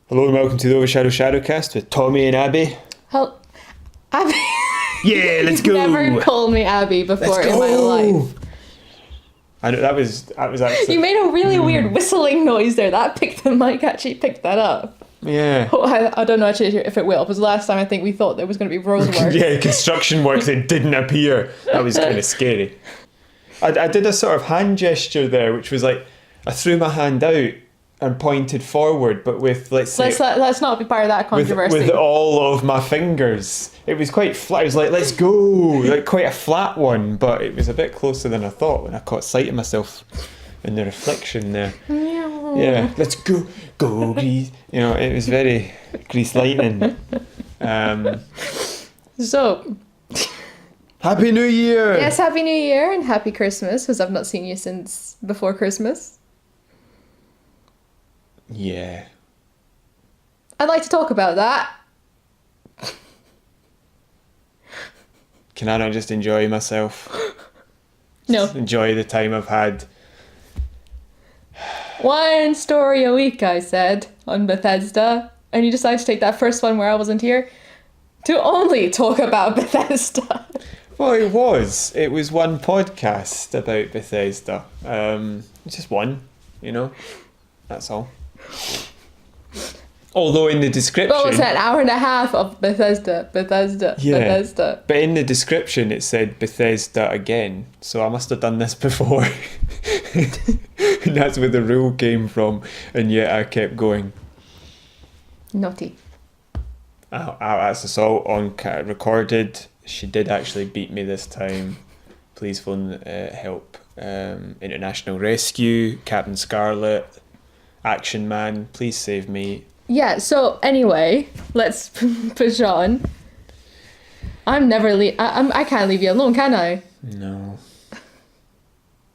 Hello and welcome to the OverShadow ShadowCast with Tommy and Abby. Abby. Yeah, let's go. You've never called me Abby before in my life. I know that was actually. You made a really weird whistling noise there. The mic actually picked that up. Yeah. Oh, I don't know actually if it will, because last time I think we thought there was going to be road work. Yeah, construction work that didn't appear. That was kind of scary. I did a sort of hand gesture there, which was like I threw my hand out and pointed forward, but with let's not be part of that controversy. With all of my fingers. It was quite flat. It was like, let's go, like quite a flat one, but it was a bit closer than I thought when I caught sight of myself in the reflection there. Yeah, let's go Grease. You know, it was very Grease lightning. So, Happy New Year! yes, Happy New Year and Happy Christmas, because I've not seen you since before Christmas. Yeah. I'd like to talk about that. Can I not just enjoy myself? No. Just enjoy the time I've had. One story a week, I said, on Bethesda. And you decided to take that first one where I wasn't here to only talk about Bethesda. Well, it was one podcast about Bethesda. Just one, you know. That's all. Although in the description... Well, it's an hour and a half of Bethesda. But in the description it said Bethesda again, so I must have done this before. And that's where the rule came from, and yet I kept going. Naughty. That's assault on recorded. She did actually beat me this time. Please phone help. International Rescue, Captain Scarlet, Action Man, please save me. Yeah, so anyway, let's push on. I can't leave you alone, can I? No.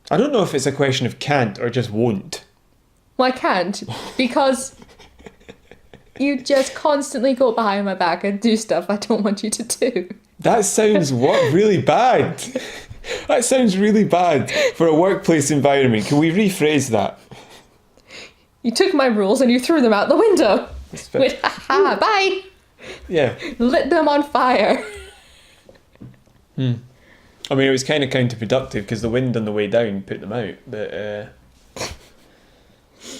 I don't know if it's a question of can't or just won't. Well, I can't, because you just constantly go behind my back and do stuff I don't want you to do. That sounds really bad. That sounds really bad for a workplace environment. Can we rephrase that? You took my rules and you threw them out the window. With haha, bye. Yeah. Lit them on fire. I mean, it was kind of counterproductive because the wind on the way down put them out, but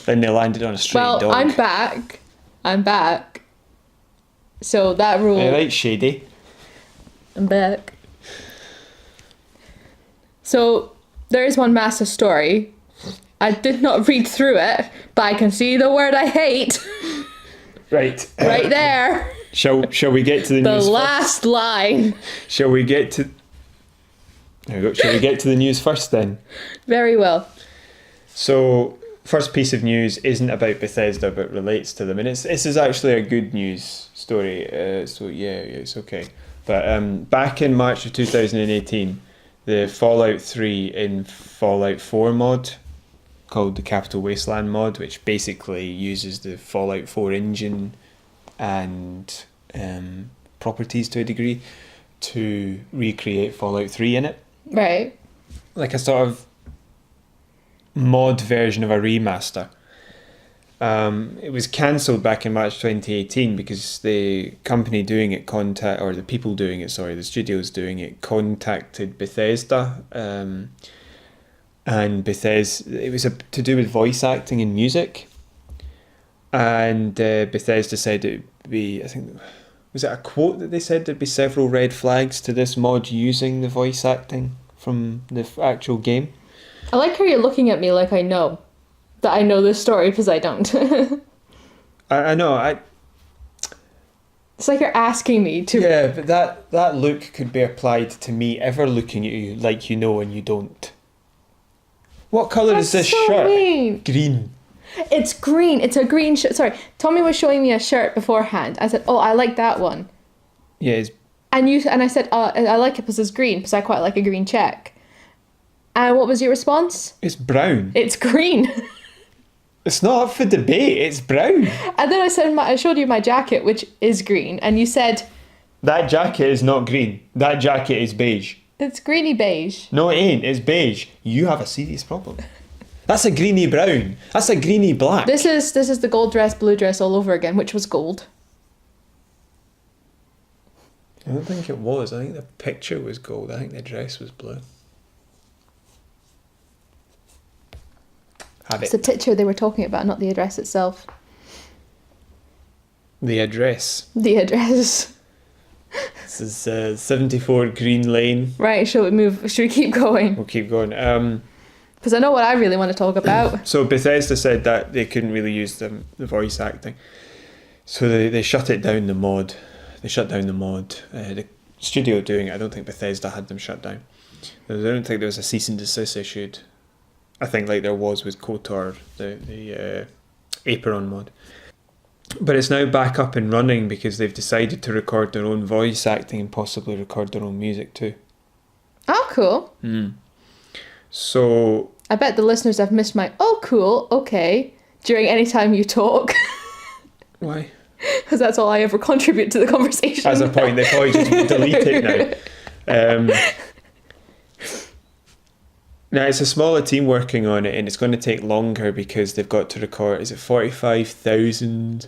then they landed on a stray dog. Well, I'm back. So that rule... All right, Shady. I'm back. So there is one massive story. I did not read through it, but I can see the word I hate. Right. Right there. Shall we get to the news The last line. Shall we get to... There we go. Shall we get to the news first then? Very well. So, first piece of news isn't about Bethesda, but relates to them. And this is actually a good news story. So yeah, it's okay. But back in March of 2018, the Fallout 3 in Fallout 4 mod, called the Capital Wasteland mod, which basically uses the Fallout 4 engine and properties to a degree to recreate Fallout 3 in it. Right. Like a sort of mod version of a remaster. It was cancelled back in March 2018 because the company doing it the studios doing it contacted Bethesda, and Bethesda, it was to do with voice acting and music, and Bethesda said it would be, I think, was it a quote that they said there'd be several red flags to this mod using the voice acting from the actual game. I like how you're looking at me like I know that I know this story, because I don't. I know, It's like you're asking me to... Yeah, but that look could be applied to me ever looking at you like you know and you don't. What colour is this shirt? Mean. Green. It's green. It's a green shirt. Sorry, Tommy was showing me a shirt beforehand. I said, oh, I like that one. Yeah, And I said, I like it because it's green, because I quite like a green check. And what was your response? it's brown. It's green. It's not up for debate, it's brown. And then I showed you my jacket, which is green, and you said... That jacket is not green. That jacket is beige. It's greeny beige. No, it ain't. It's beige. You have a serious problem. That's a greeny brown. That's a greeny black. This is the gold dress, blue dress all over again, which was gold. I don't think it was. I think the picture was gold. I think the dress was blue. Have It's it. the picture they were talking about, not the address itself. The address. The address. This is 74 Green Lane. Right, shall we move? Should we keep going? We'll keep going. Because I know what I really want to talk about. So Bethesda said that they couldn't really use the voice acting. So they shut it down, the mod. They shut down the mod. The studio doing it, I don't think Bethesda had them shut down. I don't think there was a cease and desist issued. I think like there was with KOTOR, the Apron mod. But it's now back up and running because they've decided to record their own voice acting and possibly record their own music too. Oh, cool. So I bet the listeners have missed my, oh, cool, okay, during any time you talk. why? Because that's all I ever contribute to the conversation. As a point, they probably just delete it now. Now, it's a smaller team working on it, and it's going to take longer because they've got to record, is it 45,000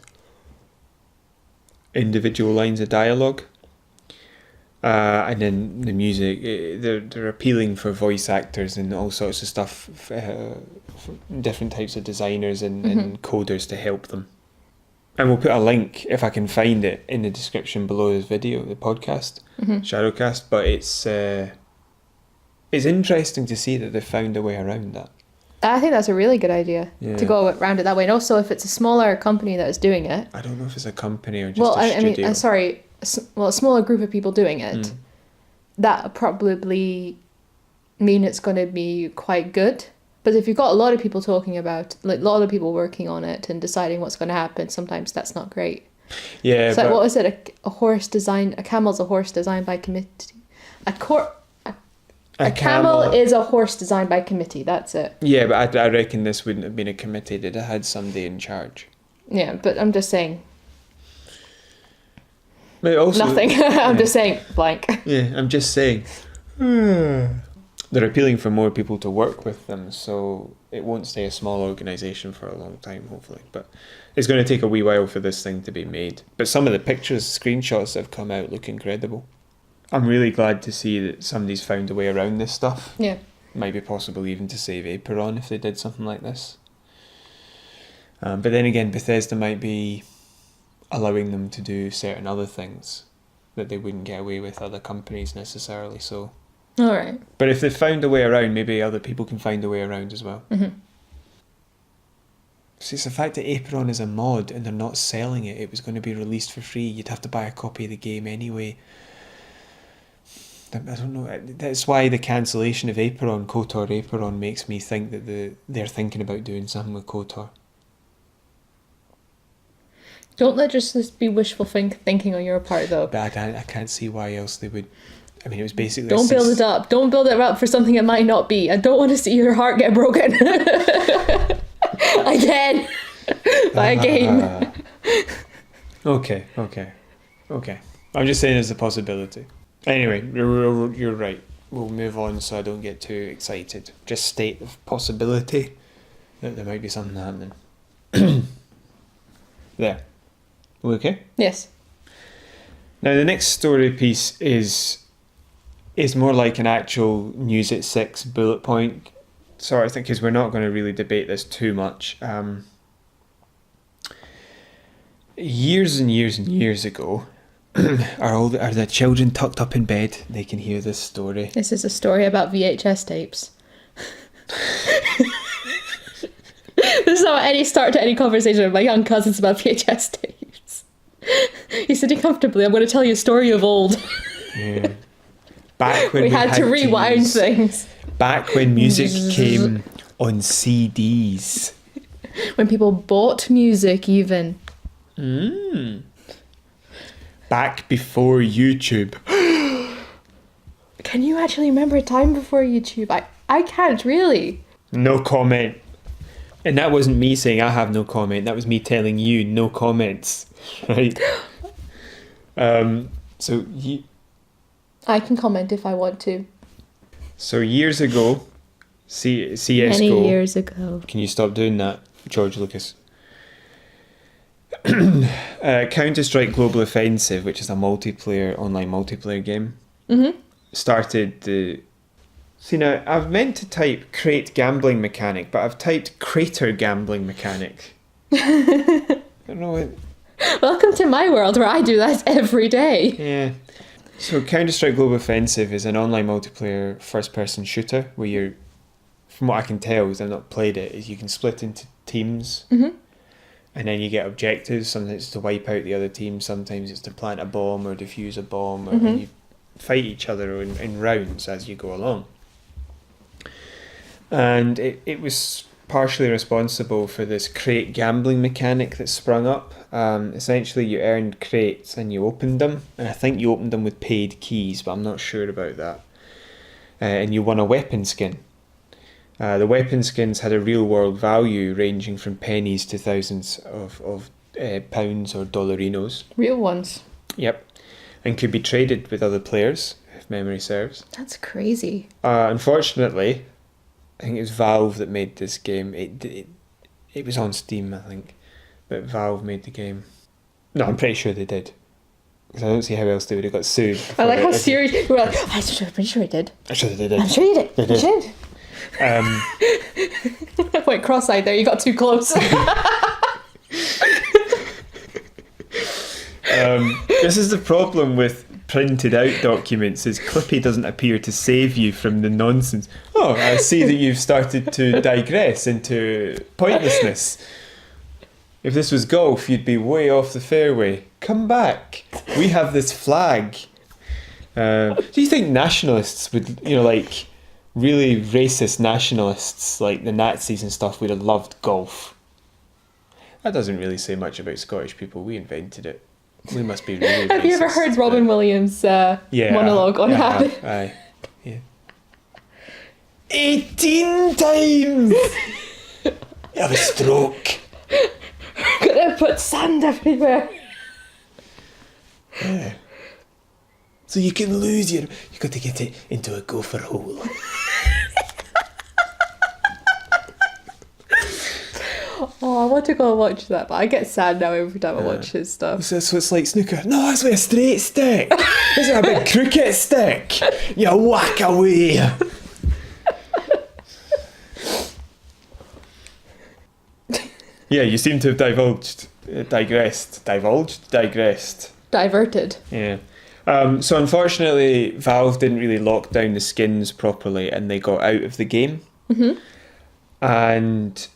individual lines of dialogue? And then the music, they're appealing for voice actors and all sorts of stuff, for different types of designers and coders to help them. And we'll put a link, if I can find it, in the description below this video, the podcast, ShadowCast. But it's interesting to see that they've found a way around that. I think that's a really good idea to go around it that way. And also, if it's a smaller company that is doing it. I don't know if it's a company or just a studio. A smaller group of people doing it. That probably mean it's going to be quite good. But if you've got a lot of people talking about, like a lot of people working on it and deciding what's going to happen, sometimes that's not great. Yeah. So what was it? A camel's a horse designed by committee. A camel is a horse designed by committee. That's it. Yeah, but I reckon this wouldn't have been a committee. They'd have had somebody in charge. Yeah, but I'm just saying. But also, nothing. I'm just saying blank. Yeah, I'm just saying. They're appealing for more people to work with them, so it won't stay a small organisation for a long time, hopefully. But it's going to take a wee while for this thing to be made. But some of the pictures, screenshots that have come out look incredible. I'm really glad to see that somebody's found a way around this stuff. Yeah. Might be possible even to save Aperon if they did something like this. But then again, Bethesda might be allowing them to do certain other things that they wouldn't get away with other companies necessarily, so... Alright. But if they've found a way around, maybe other people can find a way around as well. See, it's the fact that Aperon is a mod and they're not selling it. It was going to be released for free. You'd have to buy a copy of the game anyway. I don't know. That's why the cancellation of KOTOR Aperon makes me think that they're thinking about doing something with KOTOR. Don't let just be wishful thinking on your part, though. But I can't see why else they would. I mean, it was basically... Don't build it up. Don't build it up for something it might not be. I don't want to see your heart get broken. Again. By a game. Okay. I'm just saying there's a possibility. Anyway, you're right. We'll move on so I don't get too excited. Just state the possibility that there might be something happening. There. We okay? Yes. Now the next story piece is more like an actual News at 6 bullet point sort of thing, because we're not going to really debate this too much. Years and years and years ago, are the children tucked up in bed? They can hear this story. This is a story about VHS tapes. This is how any start to any conversation with my young cousins about VHS tapes. He's sitting comfortably. I'm going to tell you a story of old. Yeah. Back when we had to rewind things. Back when music came on CDs. When people bought music, even. Back before YouTube. Can you actually remember a time before YouTube? I can't really. No comment. And that wasn't me saying I have no comment. That was me telling you no comments. Right? I can comment if I want to. So years ago, CSGO. Many years ago. Can you stop doing that, George Lucas? Counter-Strike Global Offensive, which is a online multiplayer game, started the... See, now, I've meant to type crate gambling mechanic, but I've typed crater gambling mechanic. I don't know what... Welcome to my world where I do that every day. Yeah. So Counter-Strike Global Offensive is an online multiplayer first-person shooter where you're, from what I can tell, because I've not played it, is you can split into teams, and then you get objectives. Sometimes it's to wipe out the other team, sometimes it's to plant a bomb or defuse a bomb, and you fight each other in rounds as you go along. And it was partially responsible for this crate gambling mechanic that sprung up. Essentially, you earned crates and you opened them, and I think you opened them with paid keys, but I'm not sure about that. And you won a weapon skin. The weapon skins had a real world value ranging from pennies to thousands of pounds or dollarinos. Real ones. Yep. And could be traded with other players, if memory serves. That's crazy. Unfortunately, I think it was Valve that made this game. It was on Steam, I think, but Valve made the game. No, I'm pretty sure they did, because I don't see how else they would have got sued. I like how serious you were. Like, I'm pretty sure it did. I'm sure they did. I'm sure you did. They did. You did. I went cross-eyed there. You got too close. This is the problem with printed out documents, is Clippy doesn't appear to save you from the nonsense. Oh, I see that you've started to digress into pointlessness. If this was golf, you'd be way off the fairway. Come back. We have this flag. Do you think nationalists would, like really racist nationalists like the Nazis and stuff would have loved golf? That doesn't really say much about Scottish people. We invented it. We must be really Have you ever racist, heard Robin Williams' monologue on habit? Aye. Yeah. 18 times! You have a stroke. Gonna put sand everywhere. Yeah. So you can lose you got to get it into a gopher hole. Oh, I want to go and watch that, but I get sad now every time I watch his stuff. So it's like snooker. No, it's with a straight stick. This is a big cricket stick. You whack away. Yeah, you seem to have digressed. Diverted. Yeah. So unfortunately, Valve didn't really lock down the skins properly, and they got out of the game. And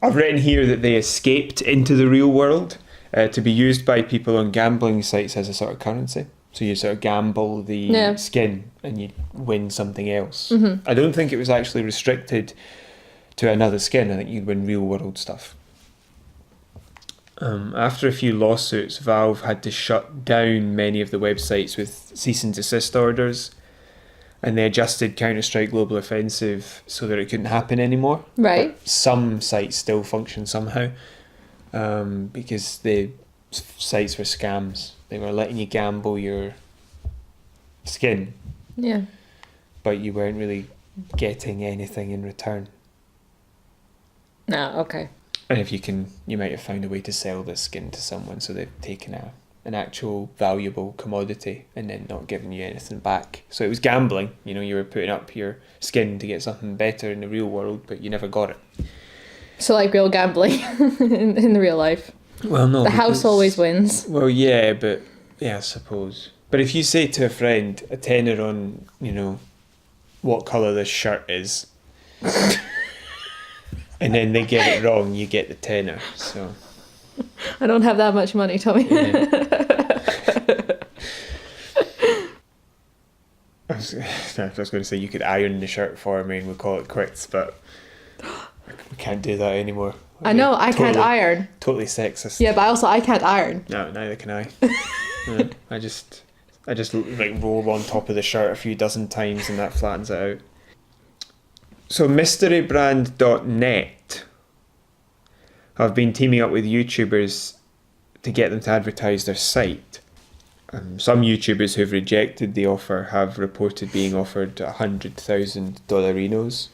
I've written here that they escaped into the real world to be used by people on gambling sites as a sort of currency. So you sort of gamble the skin and you win something else. I don't think it was actually restricted to another skin. I think you'd win real world stuff. After a few lawsuits, Valve had to shut down many of the websites with cease and desist orders, and they adjusted Counter-Strike Global Offensive so that it couldn't happen anymore. Right. But some sites still function somehow, because the sites were scams. They were letting you gamble your skin. Yeah. But you weren't really getting anything in return. No, okay. And if you might have found a way to sell this skin to someone, so they've taken an actual valuable commodity and then not giving you anything back. So it was gambling. You were putting up your skin to get something better in the real world, but you never got it. So like real gambling in the real life. Well, no. The house always wins. Well, yeah, I suppose. But if you say to a friend a tenner on, what colour this shirt is, and then they get it wrong, you get the tenner. So I don't have that much money, Tommy. Yeah. I was going to say you could iron the shirt for me and we'll call it quits, but we can't do that anymore. I know, I can't iron. Totally sexist. Yeah, but also I can't iron. No, neither can I. Yeah, I just like roll on top of the shirt a few dozen times and that flattens it out. So mysterybrand.net have been teaming up with YouTubers to get them to advertise their site. Some YouTubers who've rejected the offer have reported being offered $100,000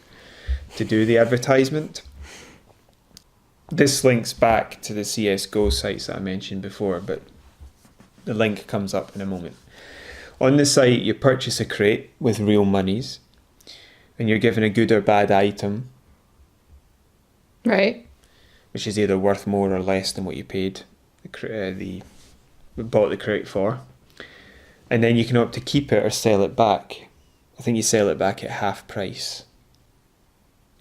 to do the advertisement. This links back to the CSGO sites that I mentioned before, but the link comes up in a moment. On the site, you purchase a crate with real monies, and you're given a good or bad item, Right. which is either worth more or less than what you paid bought the crate for. And then you can opt to keep it or sell it back. I think you sell it back at half price.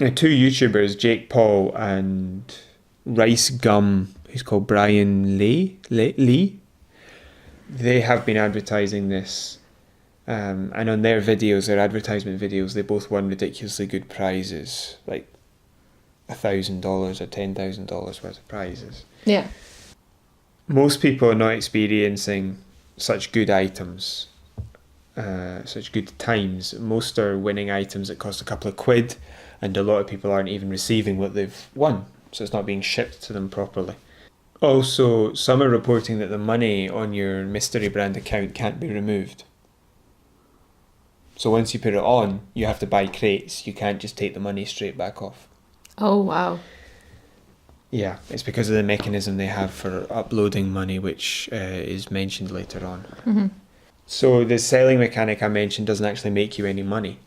Now, two YouTubers, Jake Paul and Rice Gum, who's called Brian Lee, they have been advertising this. And on their videos, their advertisement videos, they both won ridiculously good prizes, like $1,000 or $10,000 worth of prizes. Yeah. Most people are not experiencing such good items, such good times. Most are winning items that cost a couple of quid, and a lot of people aren't even receiving what they've won, so it's not being shipped to them properly. Also, some are reporting that the money on your mystery brand account can't be removed. So once you put it on, you have to buy crates. You can't just take the money straight back off. Oh, wow. Yeah, it's because of the mechanism they have for uploading money, which is mentioned later on. Mm-hmm. So the selling mechanic I mentioned doesn't actually make you any money.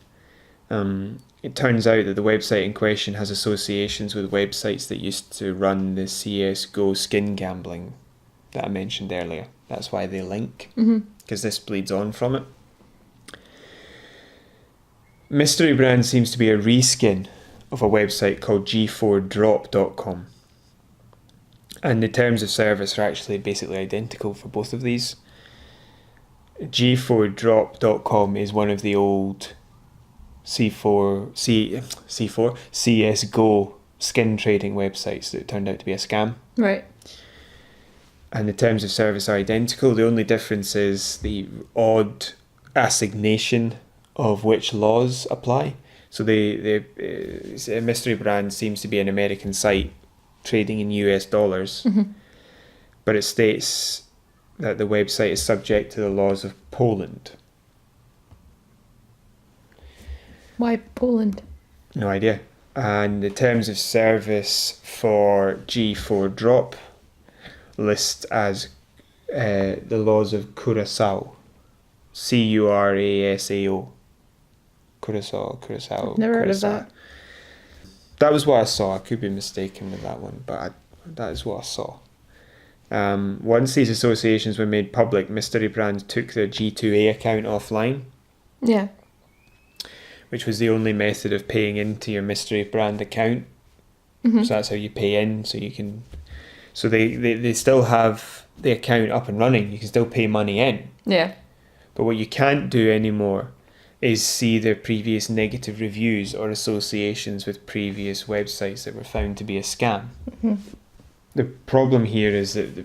It turns out that the website in question has associations with websites that used to run the CSGO skin gambling that I mentioned earlier. That's why they link, because this bleeds on from it. Mystery Brand seems to be a reskin of a website called g4drop.com. And the terms of service are actually basically identical for both of these. g4drop.com is one of the old CSGO skin trading websites that turned out to be a scam. Right. And the terms of service are identical. The only difference is the odd assignation of which laws apply. So the Mystery Brand seems to be an American site trading in US dollars, but it states that the website is subject to the laws of Poland. Why Poland? No idea. And the terms of service for G4Drop list as the laws of Curaçao. Curasao. Curaçao. Never heard of that. That was what I saw. I could be mistaken with that one, but that is what I saw. Once these associations were made public, Mystery Brand took their G2A account offline. Yeah. Which was the only method of paying into your Mystery Brand account. So that's how you pay in. So you can. So they still have the account up and running. You can still pay money in. Yeah. But what you can't do anymore is see their previous negative reviews or associations with previous websites that were found to be a scam. The problem here is that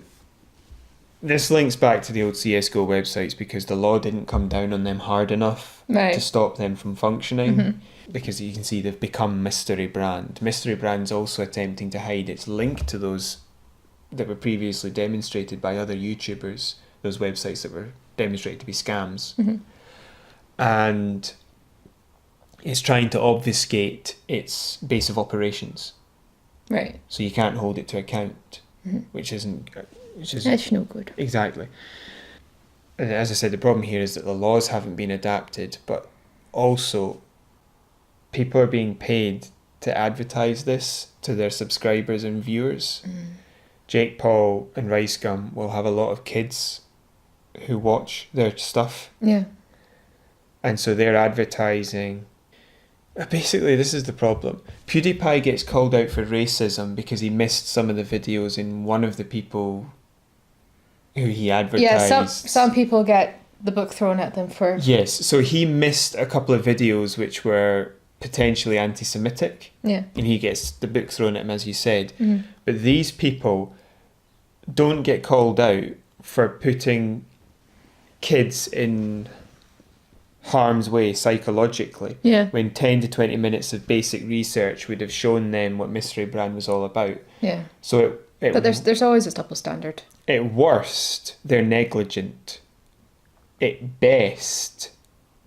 this links back to the old CSGO websites because the law didn't come down on them hard enough to stop them from functioning. Because you can see they've become Mystery Brand. Mystery Brand's also attempting to hide its link to those that were previously demonstrated by other YouTubers, those websites that were demonstrated to be scams. And it's trying to obfuscate its base of operations. Right. So you can't hold it to account, which isn't... That's no good. Exactly. And as I said, the problem here is that the laws haven't been adapted, but also people are being paid to advertise this to their subscribers and viewers. Jake Paul and Rice Gum will have a lot of kids who watch their stuff. Yeah. And so they're advertising. Basically, this is the problem. PewDiePie gets called out for racism because he missed some of the videos in one of the people who he advertised. Yeah, some people get the book thrown at them for... Yes, so he missed a couple of videos which were potentially anti-Semitic. Yeah. And he gets the book thrown at him, as you said. But these people don't get called out for putting kids in harm's way psychologically, when 10 to 20 minutes of basic research would have shown them what Mystery Brand was all about. Yeah. So but there's always a double standard. At worst, they're negligent. at best,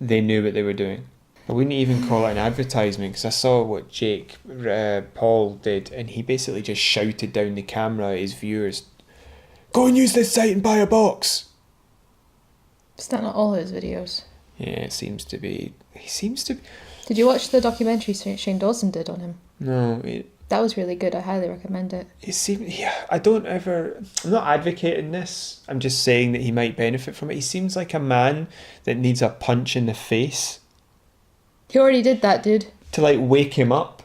they knew what they were doing. I wouldn't even call it an advertisement, because I saw what Jake Paul did, and he basically just shouted down the camera at his viewers, "Go and use this site and buy a box." Is that not all his videos? Yeah, it seems to be. He seems to. Did you watch the documentary Shane Dawson did on him? No, that was really good. I highly recommend it. It seems. Yeah, I'm not advocating this. I'm just saying that he might benefit from it. He seems like a man that needs a punch in the face. He already did that, dude. To like wake him up.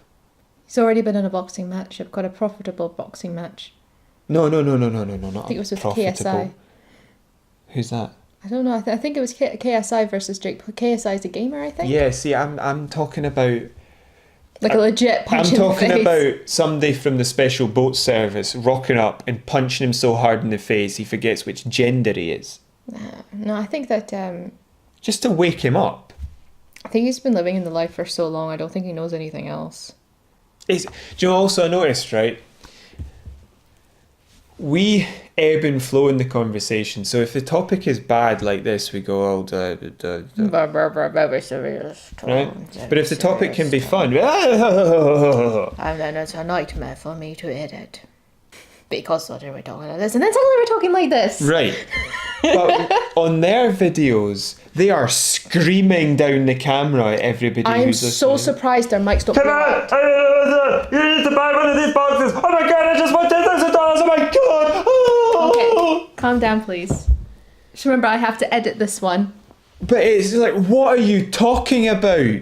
He's already been in a boxing match. I've got a profitable boxing match. No, not I think it was with profitable. KSI. Who's that? I don't know. I think it was KSI versus Drake. KSI is a gamer, I think. Yeah, see, I'm talking about. Like a legit punch in the face. I'm talking about somebody from the special boat service rocking up and punching him so hard in the face he forgets which gender he is. No, I think that. Just to wake him up. I think he's been living in the life for so long. I don't think he knows anything else. Do you know, also I noticed, right? We ebb and flow in the conversation. So if the topic is bad like this, we go, right? But if the topic can be fun, and then it's a nightmare for me to edit. Because suddenly we're talking like this, and then suddenly we're talking like this. Right. But on their videos, they are screaming down the camera at everybody who's listening. I'm so surprised their mics don't blow out. You need to buy one of these boxes. Oh my god, I just want $10,000. Oh my god. Oh. Okay, calm down, please. Just remember, I have to edit this one. But it's like, what are you talking about?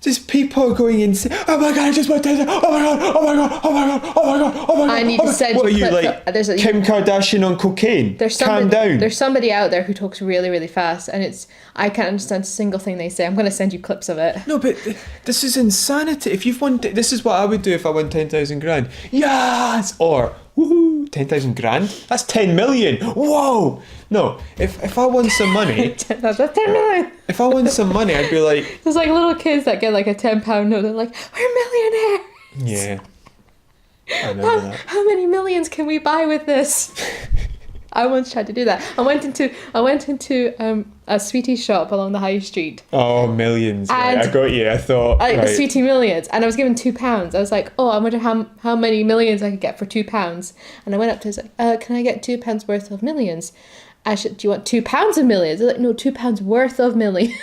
Just people going insane. Oh my god, I just want $10,000. Oh my god, oh my god, oh my god, oh my god, oh my god. I need to send you. What are you, clips like Kim Kardashian on cocaine? Calm down. There's somebody out there who talks really, really fast, and I can't understand a single thing they say. I'm going to send you clips of it. No, but this is insanity. If you've won, this is what I would do if I won 10,000 grand. Yes! Or, woohoo, 10,000 grand? That's 10 million. Whoa! No, if I won some money... That's 10 million. If I won some money, I'd be like... There's like little kids that get like a £10 note. They're like, we're millionaires. Yeah. I remember that. How many millions can we buy with this? I once tried to do that. I went into a sweetie shop along the high street. Oh, millions! Right. I got you. I thought right. Sweetie millions, and I was given £2. I was like, oh, I wonder how many millions I could get for £2. And I went up to her, like, can I get £2 worth of millions? Do you want £2 of millions? I was like, no, £2 worth of millions.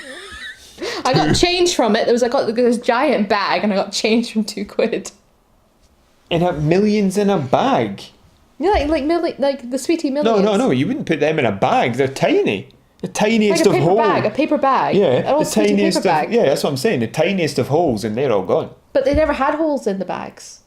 I got change from it. I got this giant bag, and I got change from £2. And have millions in a bag. Yeah, like the sweetie millions. No, you wouldn't put them in a bag. They're tiny. The tiniest like of holes. A paper bag. Yeah, the tiniest of. Yeah, that's what I'm saying. The tiniest of holes, and they're all gone. But they never had holes in the bags.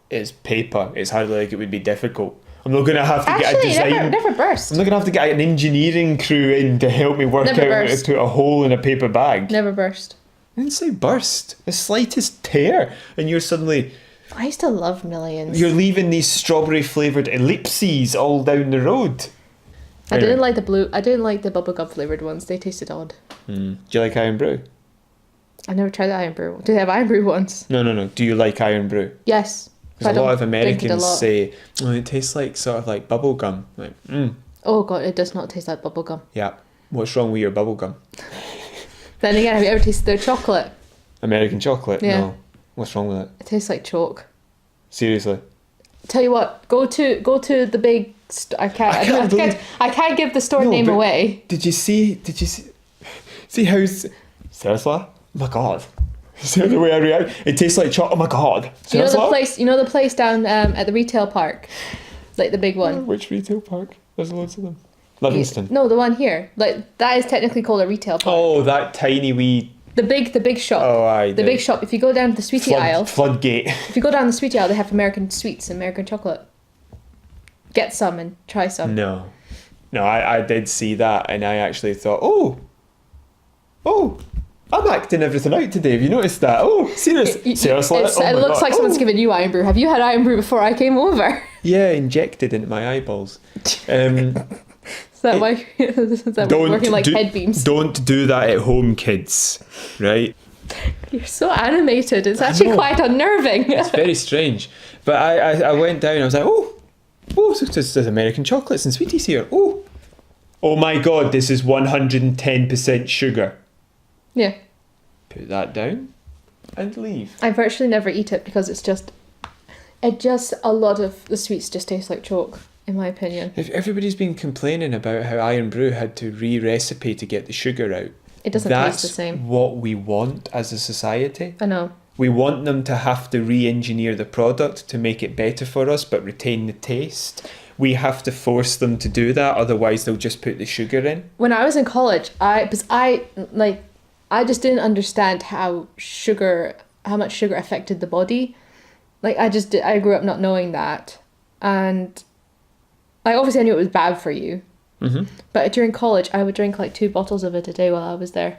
It's paper. It's hardly like it would be difficult. I'm not going to have to get a design. Never burst. I'm not going to have to get an engineering crew in to help me work out how to put a hole in a paper bag. Never burst. I didn't say burst. The slightest tear, and you're suddenly. I used to love millions. You're leaving these strawberry flavoured ellipses all down the road. I didn't like the bubblegum flavoured ones. They tasted odd. Do you like Iron Brew? I never tried the Iron Brew. Do they have Iron Brew ones? No. Do you like Iron Brew? Yes. Because a lot of Americans say, oh, it tastes like sort of like bubblegum. Like, Oh god, it does not taste like bubblegum. Yeah. What's wrong with your bubblegum? Then again, have you ever tasted their chocolate? American chocolate? Yeah. No. What's wrong with it? It tastes like chalk. Seriously? Tell you what, go to the big. I can't give the store name away. Did you see how? Seriously? Oh my god! See the way I react? It tastes like chocolate. Oh my god! Seriously? You know the place down at the retail park, like the big one. Which retail park? There's loads of them. Livingston. No, the one here. Like that is technically called a retail park. Oh, that tiny wee. The big shop. Oh, aye. The big shop. If you go down the sweetie aisle. Floodgate. If you go down the sweetie aisle, they have American sweets, American chocolate. Get some and try some. No, I did see that, and I actually thought, oh, I'm acting everything out today. Have you noticed that? Oh, seriously? It looks like someone's given you Iron Brew. Have you had Iron Brew before I came over? Yeah, injected into my eyeballs. Is that why we're working like head beams? Don't do that at home, kids. Right? You're so animated. It's actually quite unnerving. It's very strange. But I went down. I was like, oh, so there's American chocolates and sweeties here. Oh, Oh my god, this is 110% sugar. Yeah. Put that down and leave. I virtually never eat it because it's just a lot of the sweets just taste like chalk, in my opinion. If everybody's been complaining about how Iron Brew had to re-recipe to get the sugar out. It doesn't taste the same. That's what we want as a society. I know. We want them to have to re-engineer the product to make it better for us but retain the taste. We have to force them to do that, otherwise they'll just put the sugar in. When I was in college, I just didn't understand how much sugar affected the body. Like I grew up not knowing that, and like obviously I knew it was bad for you. Mm-hmm. But during college, I would drink like 2 bottles of it a day while I was there.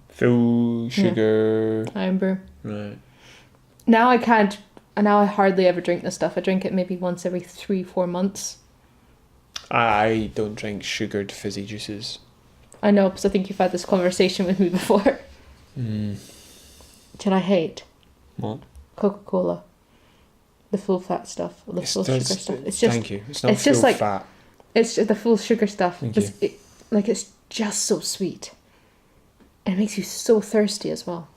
Full sugar. Yeah. Iron Brew. Right. Now I can't. And now I hardly ever drink this stuff. I drink it maybe once every 3-4 months. I don't drink sugared fizzy juices. I know, because I think you've had this conversation with me before. Mm. Did I hate? What? Coca-Cola. The full fat stuff. Or the full sugar stuff. It's just, thank you. It's not it's full just like, fat. It's just the full sugar stuff. Thank you. It's just so sweet. And it makes you so thirsty as well.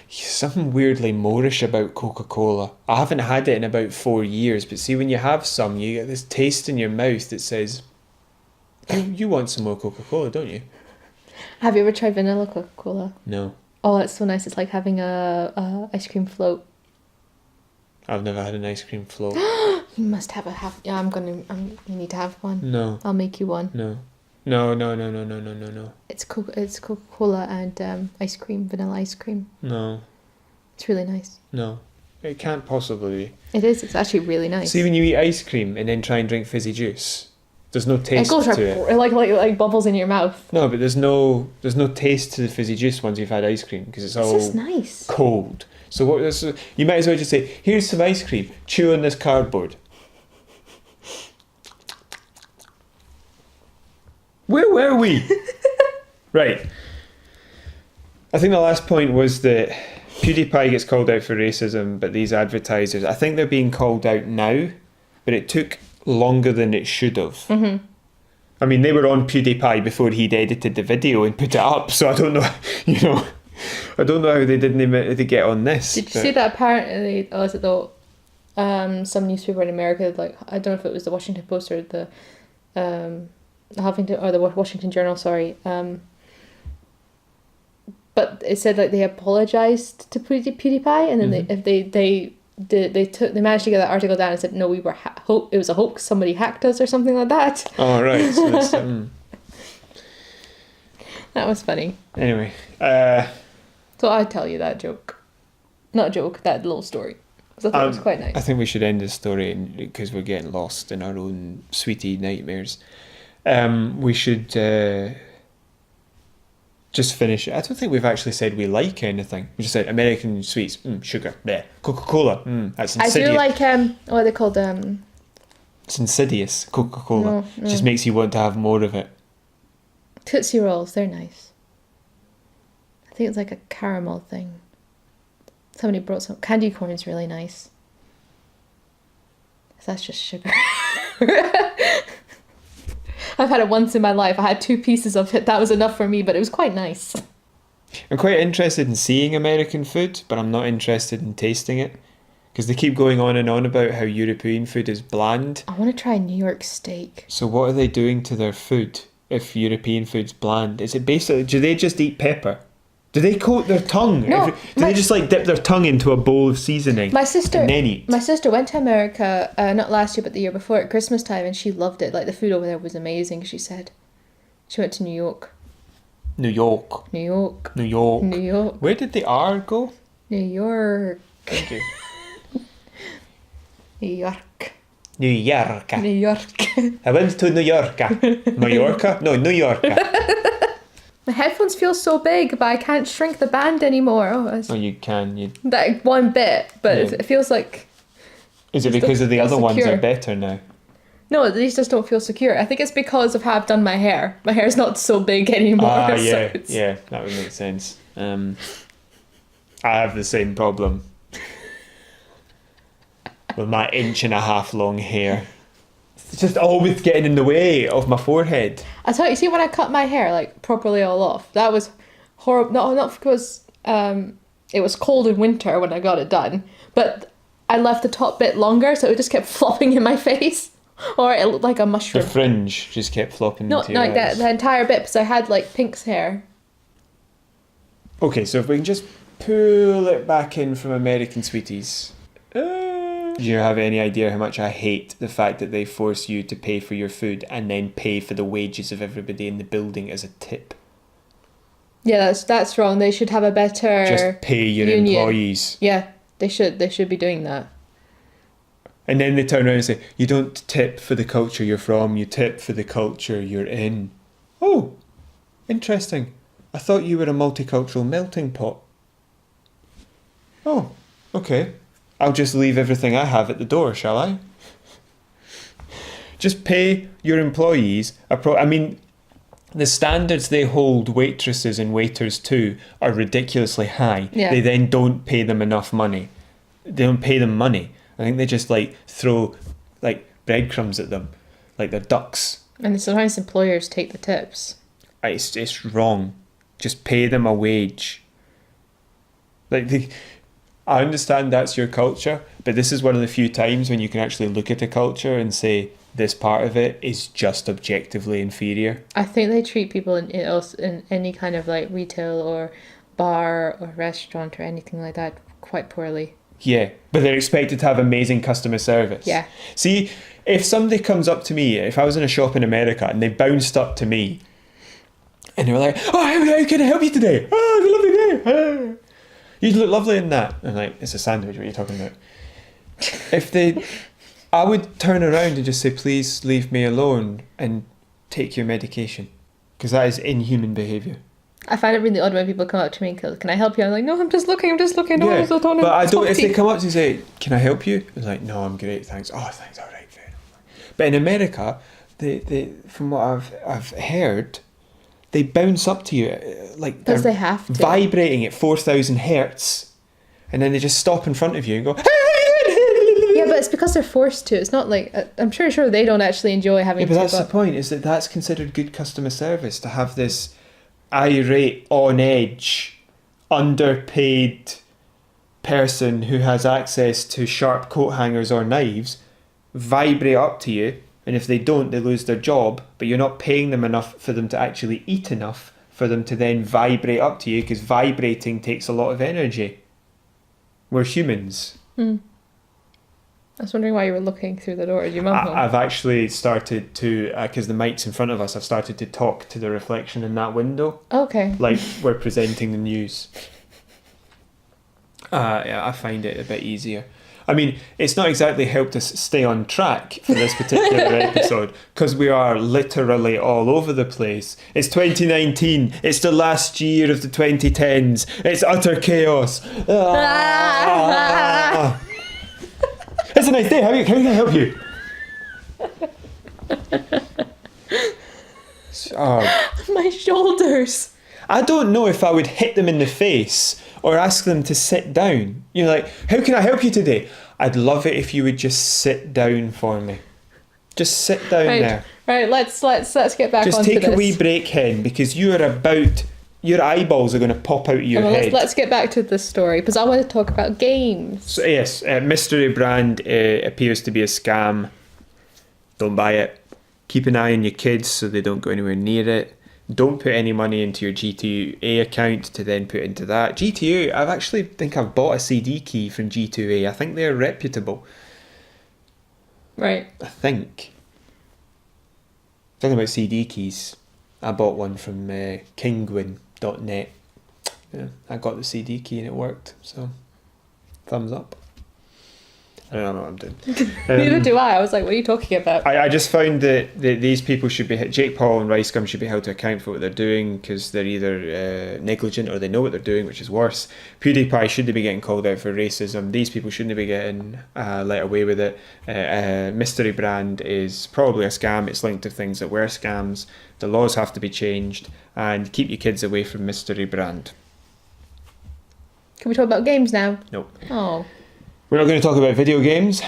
Something weirdly Moorish about Coca-Cola. I haven't had it in about 4 years, but see, when you have some, you get this taste in your mouth that says, you want some more Coca-Cola, don't you? Have you ever tried vanilla Coca-Cola? No. Oh, it's so nice. It's like having a ice cream float. I've never had an ice cream float. You must have Yeah, you need to have one. No. I'll make you one. No. It's Coca-Cola and ice cream, vanilla ice cream. No. It's really nice. No. It can't possibly be. It is. It's actually really nice. See, when you eat ice cream and then try and drink fizzy juice, there's no taste it goes to it. Like bubbles in your mouth. No, but there's no taste to the fizzy juice once you've had ice cream because it's all just nice. Cold. So you might as well just say, here's some ice cream, chew on this cardboard. Where were we? Right. I think the last point was that PewDiePie gets called out for racism, but these advertisers, I think they're being called out now, but it took longer than it should have. Mm-hmm. I mean, they were on PewDiePie before he'd edited the video and put it up, so I don't know, I don't know how they didn't get on this. Did you see that apparently, some newspaper in America, like, I don't know if it was the Washington Post or the Huffington, or the Washington Journal, sorry, but it said like they apologized to PewDiePie, and then they managed to get that article down and said no, it was a hoax, somebody hacked us or something like that. Oh right. So that's, That was funny. Anyway, so I'd tell you that joke, not a joke, that little story, because I thought it was quite nice. I think we should end this story because we're getting lost in our own sweetie nightmares. We should just finish it. I don't think we've actually said we like anything. We just said American sweets, sugar, bleh. Coca-Cola, that's insidious. I do like what are they called? It's insidious, Coca-Cola. No. It just makes you want to have more of it. Tootsie Rolls, they're nice. I think it's like a caramel thing. Somebody brought some candy corn's really nice. That's just sugar. I've had it once in my life. I had 2 pieces of it. That was enough for me, but it was quite nice. I'm quite interested in seeing American food, but I'm not interested in tasting it. Because they keep going on and on about how European food is bland. I want to try New York steak. So what are they doing to their food if European food's bland? Is it basically, do they just eat pepper? Do they coat their tongue? No, do they just like dip their tongue into a bowl of seasoning my sister, and then eat? My sister went to America, not last year but the year before at Christmas time, and she loved it. Like the food over there was amazing, she said. She went to New York. New York. New York. New York. New York. Where did the R go? New York. Thank you. New York. New York. New York. I went to New York. Mallorca? No, New York. My headphones feel so big, but I can't shrink the band anymore. Oh, you can. That one bit, but Yeah. it feels like... Is it because of the other ones secure. are better now? No, these just don't feel secure. I think it's because of how I've done my hair. My hair's not so big anymore. Yeah, so yeah, that would make sense. I have the same problem with my 1.5 inch long hair. It's just always getting in the way of my forehead. I tell you, see when I cut my hair like properly all off, that was horrible. No, not because it was cold in winter when I got it done, but I left the top bit longer, so it just kept flopping in my face, or it looked like a mushroom. The fringe just kept flopping Not into your like eyes. the entire bit, because I had like Pink's hair. Okay, so if we can just pull it back in from American Sweeties. Do you have any idea how much I hate the fact that they force you to pay for your food and then pay for the wages of everybody in the building as a tip? Yeah, that's wrong. They should have a better Just pay your union. employees. Yeah, they should be doing that. And then they turn around and say, you don't tip for the culture you're from, you tip for the culture you're in. Oh, interesting. I thought you were a multicultural melting pot. Oh, okay. I'll just leave everything I have at the door, shall I? Just pay your employees I mean, the standards they hold waitresses and waiters to are ridiculously high. Yeah. They then don't pay them enough money. They don't pay them money. I think they just like throw like breadcrumbs at them, like they're ducks. And sometimes employers take the tips. It's wrong. Just pay them a wage. I understand that's your culture, but this is one of the few times when you can actually look at a culture and say this part of it is just objectively inferior. I think they treat people in any kind of like retail or bar or restaurant or anything like that quite poorly. Yeah, but they're expected to have amazing customer service. Yeah. See, if somebody comes up to me, if I was in a shop in America and they bounced up to me and they were like, oh, how can I help you today? Oh, it's a lovely day. You look lovely in that. And I'm like, it's a sandwich, what are you talking about? I would turn around and just say, please leave me alone and take your medication. Because that is inhuman behaviour. I find it really odd when people come up to me and go, can I help you? I'm like, no, I'm just looking. No, Yeah, I don't but I don't, if they talk come up to you and say, can I help you? I'm like, no, I'm great, thanks. Oh, thanks, all right, fair enough. But in America, they from what I've heard, they bounce up to you like Because they have to. vibrating at 4,000 hertz, and then they just stop in front of you and go. Yeah, but it's because they're forced to. It's not like I'm sure they don't actually enjoy having. Yeah, but to that's the point. Is that's considered good customer service to have this irate, on edge, underpaid person who has access to sharp coat hangers or knives vibrate up to you. And if they don't, they lose their job, but you're not paying them enough for them to actually eat enough for them to then vibrate up to you, because vibrating takes a lot of energy. We're humans. I was wondering why you were looking through the door. Is your mum home? I've actually started to, because the mic's in front of us, I've started to talk to the reflection in that window. Okay. Like we're presenting the news. Yeah, I find it a bit easier. I mean, it's not exactly helped us stay on track for this particular episode, because we are literally all over the place. It's 2019. It's the last year of the 2010s. It's utter chaos. It's a nice day. How can I help you? My shoulders. I don't know if I would hit them in the face or ask them to sit down. You're like, how can I help you today? I'd love it if you would just sit down for me. Just sit down there. Right, let's get back Just onto this. take a wee break, Hen, because your eyeballs are going to pop out of your head. Let's get back to this story, because I want to talk about games. So yes, mystery brand appears to be a scam. Don't buy it. Keep an eye on your kids so they don't go anywhere near it. Don't put any money into your G2A account to then put into that. G2A, I've bought a CD key from G2A. I think they're reputable. Right. I think. Talking about CD keys, I bought one from kingwin.net. Yeah, I got the CD key and it worked, so thumbs up. I don't know what I'm doing. Neither do I. I was like, what are you talking about? I just found that these people should be, Jake Paul and Rice Gum should be held to account for what they're doing, because they're either negligent or they know what they're doing, which is worse. PewDiePie shouldn't be getting called out for racism. These people shouldn't be getting let away with it. Mystery brand is probably a scam. It's linked to things that were scams. The laws have to be changed, and keep your kids away from mystery brand. Can we talk about games now? Nope. Oh. We're not going to talk about video games.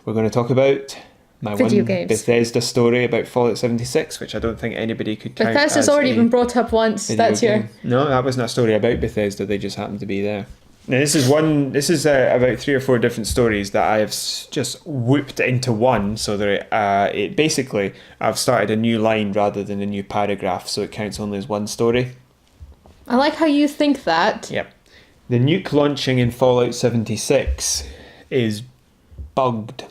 We're going to talk about my Video one games. Bethesda story about Fallout 76, which I don't think anybody could count Bethesda's as already a been brought up once. video That's your... game. No, that wasn't a story about Bethesda. They just happened to be there. Now this is about 3 or 4 different stories that I have just whooped into one, so that it basically, I've started a new line rather than a new paragraph, so it counts only as one story. I like how you think that. Yep. The nuke launching in Fallout 76 is bugged.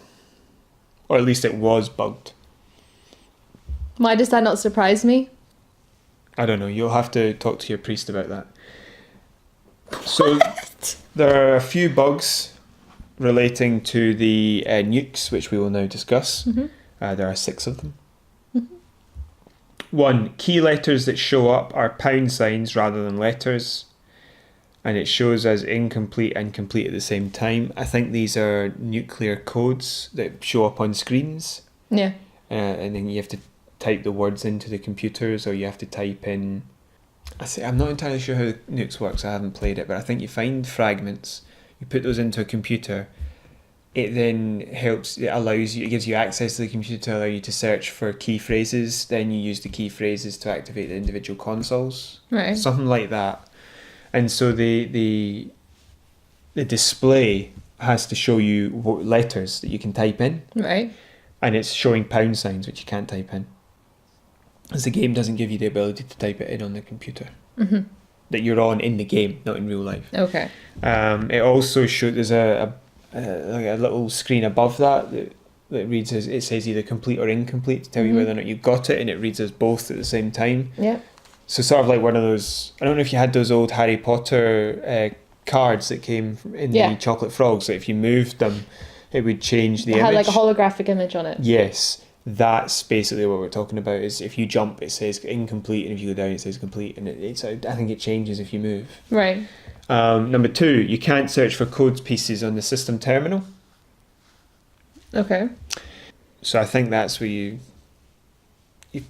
Or at least it was bugged. Why does that not surprise me? I don't know, you'll have to talk to your priest about that. So there are a few bugs relating to the nukes, which we will now discuss. There are 6 of them. 1, key letters that show up are pound signs rather than letters, and it shows as incomplete and complete at the same time. I think these are nuclear codes that show up on screens. Yeah. And then you have to type the words into the computers, or you have to type in... I'm not entirely sure how nukes works, I haven't played it, but I think you find fragments, you put those into a computer, it then it gives you access to the computer to allow you to search for key phrases, then you use the key phrases to activate the individual consoles. Right. Something like that. And so the display has to show you what letters that you can type in. Right. And it's showing pound signs, which you can't type in. As the game doesn't give you the ability to type it in on the computer that you're on in the game, not in real life. Okay. It also shows there's a little screen above that reads as, it says either complete or incomplete to tell you whether or not you've got it, and it reads as both at the same time. Yeah. So sort of like one of those, I don't know if you had those old Harry Potter cards that came in the chocolate frogs, that if you moved them it would change the image. It had like a holographic image on it. Yes. That's basically what we're talking about, is if you jump it says incomplete, and if you go down it says complete, and I think it changes if you move. Right. Number 2, you can't search for codes pieces on the system terminal. Okay. So I think that's where you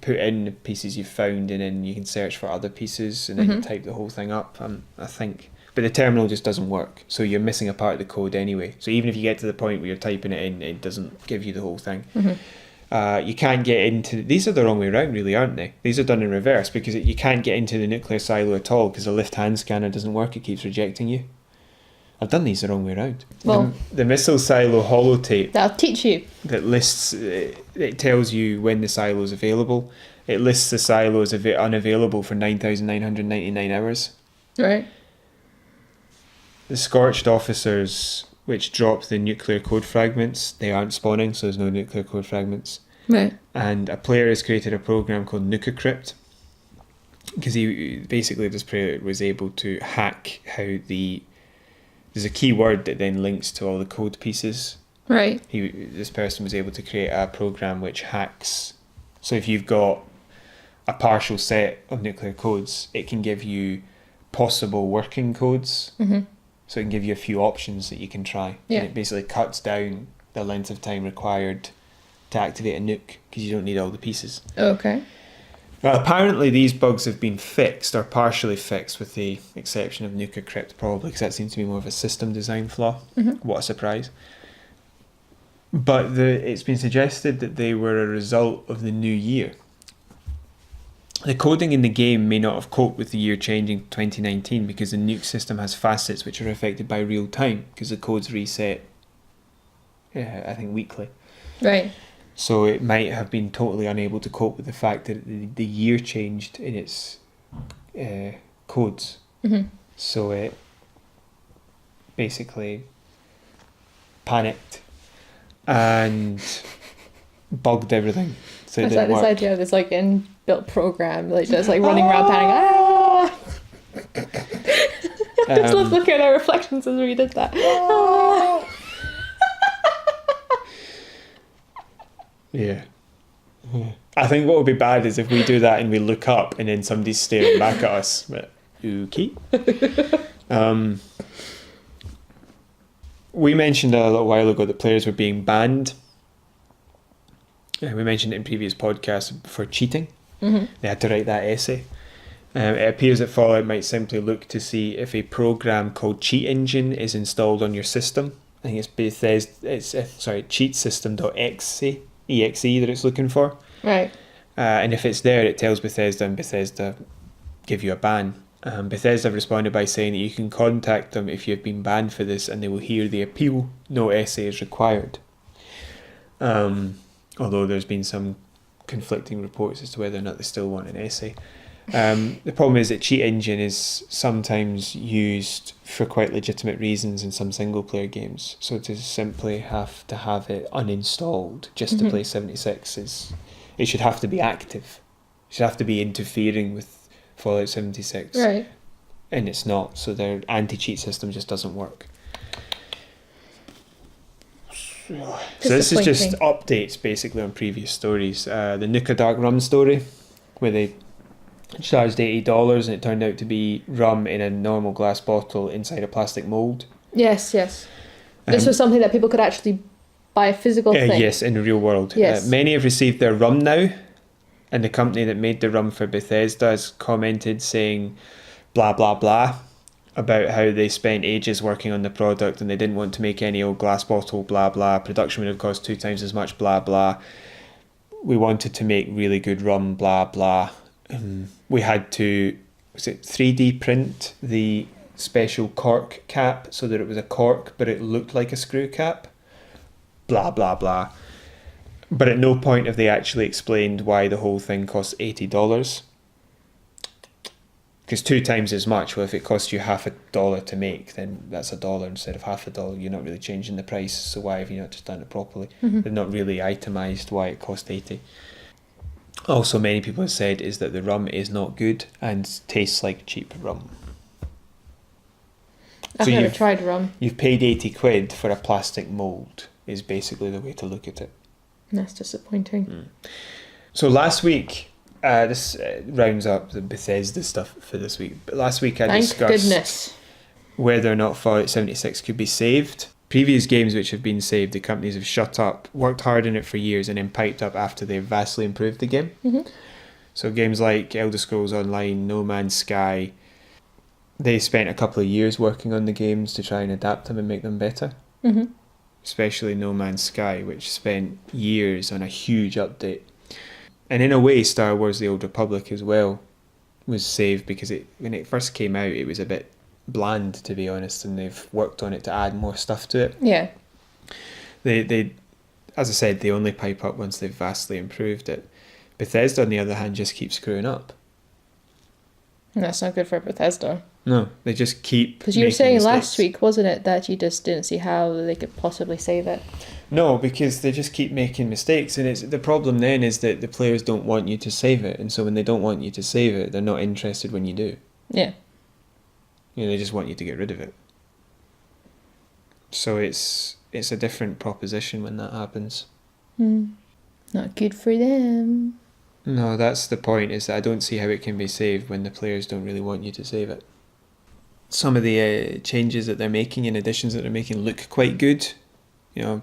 put in the pieces you've found, and then you can search for other pieces, and then you type the whole thing up, I think. But the terminal just doesn't work, so you're missing a part of the code anyway. So even if you get to the point where you're typing it in, it doesn't give you the whole thing. You can't get into... These are the wrong way around, really, aren't they? These are done in reverse, because you can't get into the nuclear silo at all because the left-hand scanner doesn't work. It keeps rejecting you. I've done these the wrong way around. Well, the missile silo holotape that'll teach you. that lists... It tells you when the silo is available. It lists the silo as unavailable for 9,999 hours. Right. The scorched officers, which drop the nuclear code fragments, they aren't spawning, so there's no nuclear code fragments. Right. And a player has created a program called NukaCrypt, because this player was able to hack how there's a keyword that then links to all the code pieces. Right. This person was able to create a program which hacks. So if you've got a partial set of nuclear codes, it can give you possible working codes. So it can give you a few options that you can try. Yeah. And it basically cuts down the length of time required to activate a nuke, because you don't need all the pieces. Okay. Apparently these bugs have been fixed, or partially fixed, with the exception of NukaCrypt, probably, because that seems to be more of a system design flaw. What a surprise. But it's been suggested that they were a result of the new year. The coding in the game may not have coped with the year changing 2019, because the nuke system has facets which are affected by real time, because the code's reset, I think, weekly. Right. So it might have been totally unable to cope with the fact that the year changed in its codes. So it basically panicked and bugged everything. So It's like this idea of this like inbuilt program, like just like running around panicking. Just looking at our reflections as we did that. Yeah. I think what would be bad is if we do that and we look up and then somebody's staring back at us. But, okay. We mentioned a little while ago that players were being banned. We mentioned it in previous podcasts for cheating. They had to write that essay. It appears that Fallout might simply look to see if a program called Cheat Engine is installed on your system. I think it's cheatsystem.exe. exe that it's looking for. Right. And if it's there, it tells Bethesda, and Bethesda give you a ban. Bethesda responded by saying that you can contact them if you've been banned for this, and they will hear the appeal. No essay is required. Although there's been some conflicting reports as to whether or not they still want an essay. The problem is that cheat engine is sometimes used for quite legitimate reasons in some single player games. So to simply have to have it uninstalled just to play 76 it should have to be active. It should have to be interfering with Fallout 76. Right. And it's not, so their anti-cheat system just doesn't work. So this is just updates basically on previous stories. The Nuka Dark Rum story, where they charged $80 and it turned out to be rum in a normal glass bottle inside a plastic mould. Yes. This was something that people could actually buy a physical thing. Yes, in the real world. Yes. Many have received their rum now, and the company that made the rum for Bethesda has commented saying blah blah blah about how they spent ages working on the product and they didn't want to make any old glass bottle, blah blah, production would have cost 2 times as much, blah blah, we wanted to make really good rum, blah blah. We had to 3D print the special cork cap so that it was a cork but it looked like a screw cap, blah blah blah. But at no point have they actually explained why the whole thing costs $80. Because 2 times as much, well, if it costs you $50 to make, then that's $1 instead of $50. You're not really changing the price, so why have you not just done it properly? They've not really itemised why it cost $80. Also, many people have said is that the rum is not good and tastes like cheap rum. I've never tried rum. You've paid £80 for a plastic mould, is basically the way to look at it. That's disappointing. So last week, this rounds up the Bethesda stuff for this week. But last week I discussed whether or not Fallout 76 could be saved. Previous games which have been saved, the companies have shut up, worked hard on it for years, and then piped up after they've vastly improved the game. So games like Elder Scrolls Online, No Man's Sky, they spent a couple of years working on the games to try and adapt them and make them better. Especially No Man's Sky, which spent years on a huge update. And in a way, Star Wars The Old Republic as well was saved because when it first came out, it was a bit bland, to be honest, and they've worked on it to add more stuff to it. Yeah. They as I said, they only pipe up once they've vastly improved it. Bethesda, on the other hand, just keeps screwing up. That's not good for Bethesda. No, they just keep. Because you were saying last week, wasn't it, that you just didn't see how they could possibly save it? No, because they just keep making mistakes, and the problem then is that the players don't want you to save it, and so when they don't want you to save it, they're not interested when you do. Yeah. They just want you to get rid of it. So it's a different proposition when that happens. Not good for them. No, that's the point, is that I don't see how it can be saved when the players don't really want you to save it. Some of the changes that they're making and additions that they're making look quite good.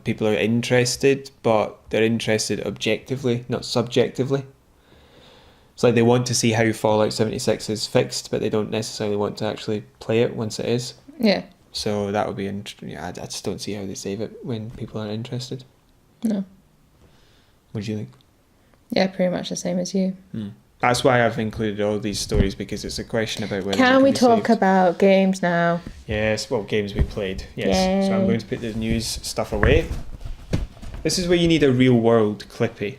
People are interested, but they're interested objectively, not subjectively. It's like they want to see how Fallout 76 is fixed, but they don't necessarily want to actually play it once it is. Yeah. So that would be interesting. I just don't see how they save it when people aren't interested. No. What do you think? Yeah, pretty much the same as you. That's why I've included all these stories, because it's a question about whether Can we talk about games now? Yes, well, games we played. Yes. Yay. So I'm going to put the news stuff away. This is where you need a real world Clippy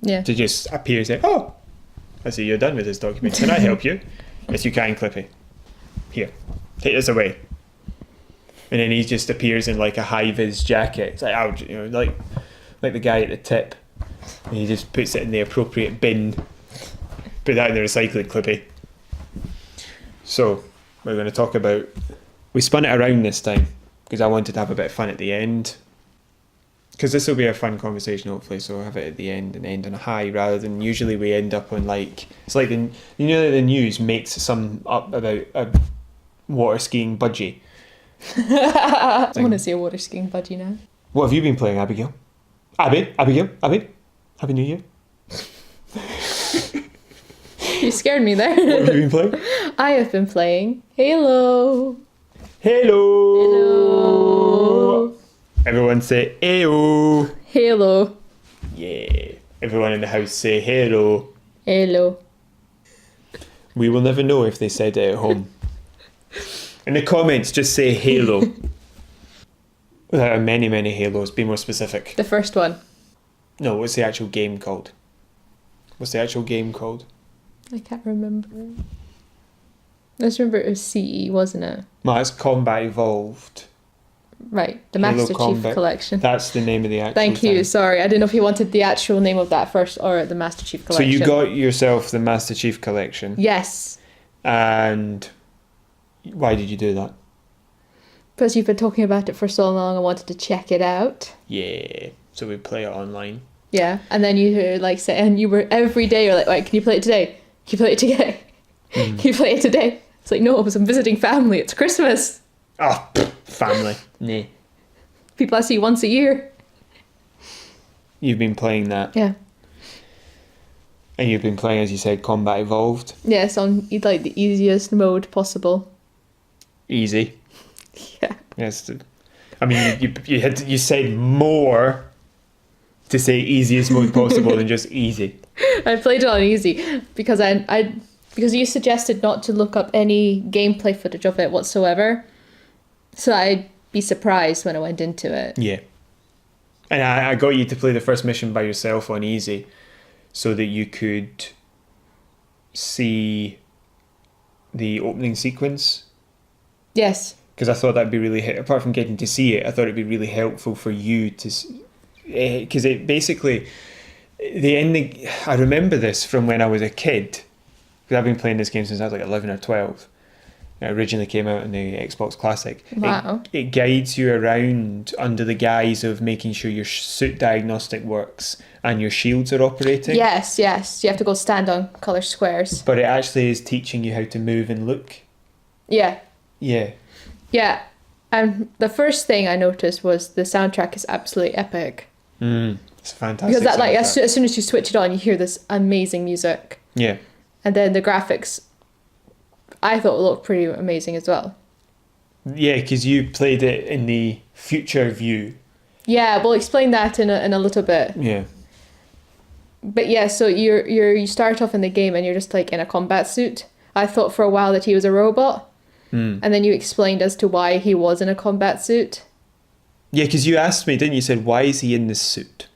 to just appear and say, "Oh, I see you're done with this document. Can I help you?" Yes, you can, Clippy. Here, take this away. And then he just appears in like a high-vis jacket. It's like, like the guy at the tip. And he just puts it in the appropriate bin. Put that in the recycling, Clippy. So, we're going to talk about... We spun it around this time, because I wanted to have a bit of fun at the end. Because this will be a fun conversation, hopefully, so we'll have it at the end and end on a high, rather than usually we end up on like... It's like the news makes some up about a water skiing budgie. I want to see a water skiing budgie now. What have you been playing, Abigail? Abigail? Happy New Year. You scared me there. What have you been playing? I have been playing Halo. Hello. Everyone say Ayo. Halo. Yeah. Everyone in the house say hello. Hello. We will never know if they said it at home. In the comments, just say Halo. There are many, many Halos. Be more specific. The first one. No, what's the actual game called? What's the actual game called? I can't remember. I just remember it was CE, wasn't it? Well, it's Combat Evolved. Right, the Halo Master Combat. Chief Collection. That's the name of the actual Thank you, thing. sorry. I didn't know if you wanted the actual name of that first or the Master Chief So Collection. you got yourself the Master Chief Collection. Yes. And why did you do that? Because you've been talking about it for so long, I wanted to check it out. Yeah. So we play it online. Yeah, and then you were like saying, you were every day, you're like, right, can you play it today? Can you play it today? Can you play it today? It's like, no, because I'm visiting family. It's Christmas. Oh, family. Nah. People I see once a year. You've been playing that. Yeah. And you've been playing, as you said, Combat Evolved. Yes, on like the easiest mode possible. Easy. Yeah. Yes. I mean, you said more to say easiest mode possible than just easy. I played it on easy because because you suggested not to look up any gameplay footage of it whatsoever. So I'd be surprised when I went into it. Yeah. And I got you to play the first mission by yourself on easy so that you could see the opening sequence. Yes. Because I thought that'd be really, apart from getting to see it, I thought it'd be really helpful for you to, because it basically, I remember this from when I was a kid, because I've been playing this game since I was like 11 or 12. It originally came out in the Xbox Classic. Wow. It guides you around under the guise of making sure your suit diagnostic works and your shields are operating. Yes. You have to go stand on colour squares. But it actually is teaching you how to move and look. Yeah. Yeah. Yeah. And the first thing I noticed was the soundtrack is absolutely epic. It's fantastic. Because that, like, soundtrack. as soon as you switch it on, you hear this amazing music. Yeah. And then the graphics, I thought looked pretty amazing as well. Yeah, because you played it in the future view. Yeah, we'll explain that in a little bit. Yeah. But yeah, so you start off in the game and you're just like in a combat suit. I thought for a while that he was a robot. And then you explained as to why he was in a combat suit. Yeah, because you asked me, didn't you? You said, why is he in this suit?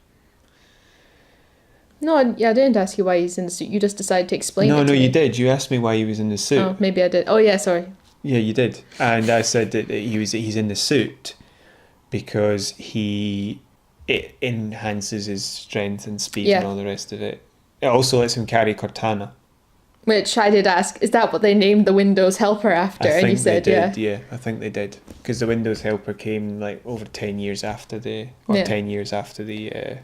No, I didn't ask you why he's in the suit. You just decided to explain it to No, me. you did. You asked me why he was in the suit. Oh, maybe I did. Oh, yeah, sorry. Yeah, you did. And I said that he's in the suit because it enhances his strength and speed and all the rest of it. It also lets him carry Cortana. Which I did ask, is that what they named the Windows Helper after? And you said, they did, yeah. I think they did. Because the Windows Helper came like over 10 years after 10 years after the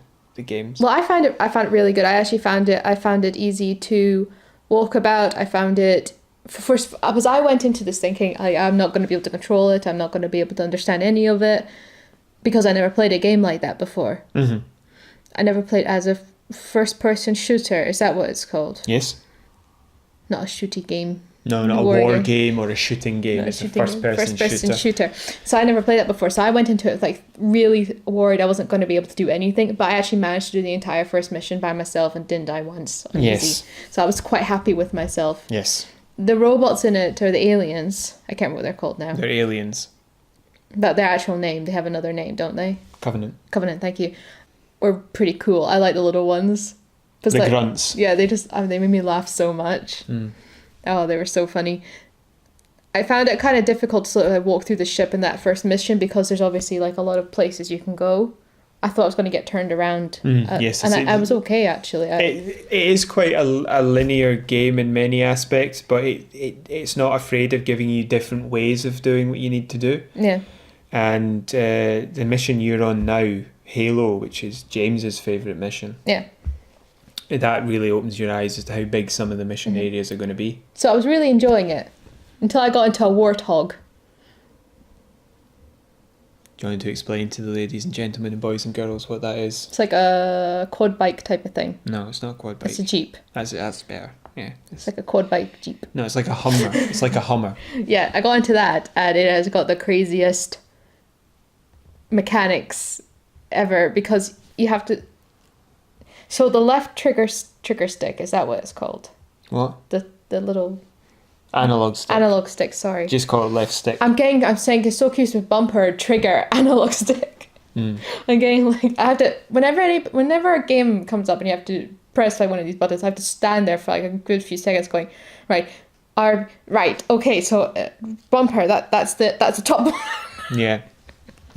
games. Well, I found it really good. I found it easy to walk about. I found it first because I went into this thinking I'm not going to be able to control it. I'm not going to be able to understand any of it because I never played a game like that before. Mm-hmm. I never played as a first-person shooter. Is that what it's called? Yes. Not a shooty game. No, not a war game or a shooting game. It's a first-person shooter. So I never played that before. So I went into it like really worried I wasn't going to be able to do anything. But I actually managed to do the entire first mission by myself and didn't die once on easy. So I was quite happy with myself. Yes. The robots in it, or the aliens, I can't remember what they're called now. They're aliens. But their actual name, they have another name, don't they? Covenant, thank you. Were pretty cool. I like the little ones. The grunts. Yeah, they made me laugh so much. Oh, they were so funny. I found it kind of difficult to sort of walk through the ship in that first mission because there's obviously like a lot of places you can go. I thought I was going to get turned around. Yes, and I was okay actually. It is quite a linear game in many aspects, but it's not afraid of giving you different ways of doing what you need to do. Yeah. And the mission you're on now, Halo, which is James's favourite mission. Yeah. That really opens your eyes as to how big some of the mission areas are going to be. So I was really enjoying it until I got into a warthog. Do you want to explain to the ladies and gentlemen and boys and girls what that is? It's like a quad bike type of thing. No, it's not a quad bike. It's a Jeep. That's better. Yeah. It's like a quad bike Jeep. No, it's like a Hummer. It's like a Hummer. Yeah, I got into that and it has got the craziest mechanics ever because you have to... So the left trigger stick, is that what it's called? What? The little Analog stick. analog stick. Sorry. Just call it left stick. I'm saying it's so confused with bumper, trigger, analog stick. I'm getting like I have to whenever a game comes up and you have to press like one of these buttons, I have to stand there for like a good few seconds going, right, okay, so bumper, that's the top one. Yeah.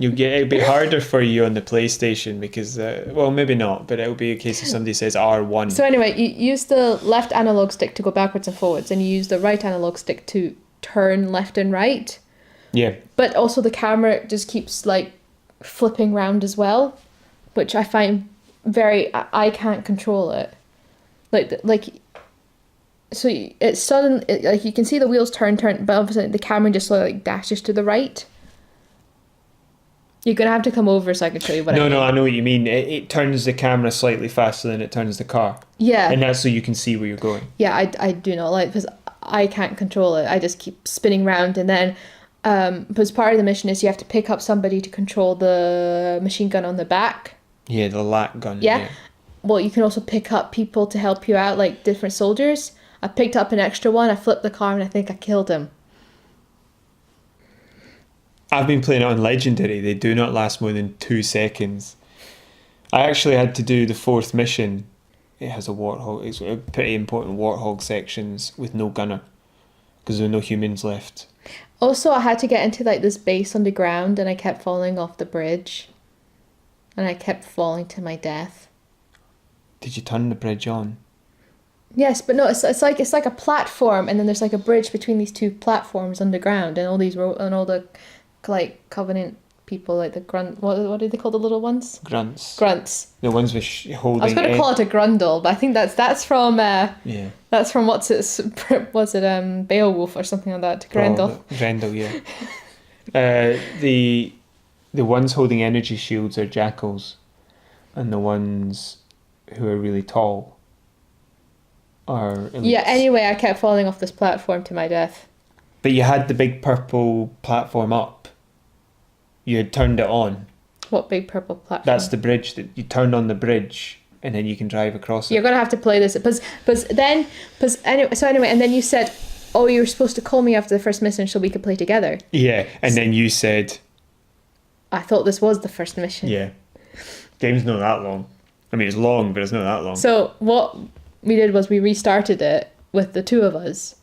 It'd be harder for you on the PlayStation because, well, maybe not, but it'll be a case if somebody says R1. So anyway, you use the left analog stick to go backwards and forwards, and you use the right analog stick to turn left and right. Yeah. But also the camera just keeps like flipping round as well, which I find I can't control it. So it's sudden, like you can see the wheels turn, but obviously the camera just sort of like dashes to the right. You're going to have to come over so I can show you what I mean. No, I know what you mean. It turns the camera slightly faster than it turns the car. Yeah. And that's so you can see where you're going. Yeah, I do not like, because I can't control it. I just keep spinning round, and then because part of the mission is you have to pick up somebody to control the machine gun on the back. Yeah, the LAC gun. Yeah. Well, you can also pick up people to help you out, like different soldiers. I picked up an extra one, I flipped the car, and I think I killed him. I've been playing it on Legendary. They do not last more than 2 seconds. I actually had to do the 4th mission. It has a warthog. It's a pretty important warthog sections with no gunner because there were no humans left. Also, I had to get into like this base on the ground, and I kept falling off the bridge, and I kept falling to my death. Did you turn the bridge on? Yes, but no, it's like a platform, and then there's like a bridge between these two platforms underground, and all the like Covenant people, like the grunt. What do they call the little ones? Grunts. The ones with holding. I was going to call it a grundle, but I think that's from. Yeah. That's from was it Beowulf or something like that? Grendel. Grendel, yeah. The ones holding energy shields are jackals, and the ones who are really tall are elites. Yeah. Anyway, I kept falling off this platform to my death. But you had the big purple platform up. You had turned it on. What big purple platform? That's the bridge that you turned on the bridge, and then you can drive across it. You're gonna have to play this, anyway, and then you said, "Oh, you were supposed to call me after the first mission so we could play together." Yeah, and then you said, "I thought this was the first mission." Yeah, game's not that long. I mean, it's long, but it's not that long. So what we did was we restarted it with the two of us,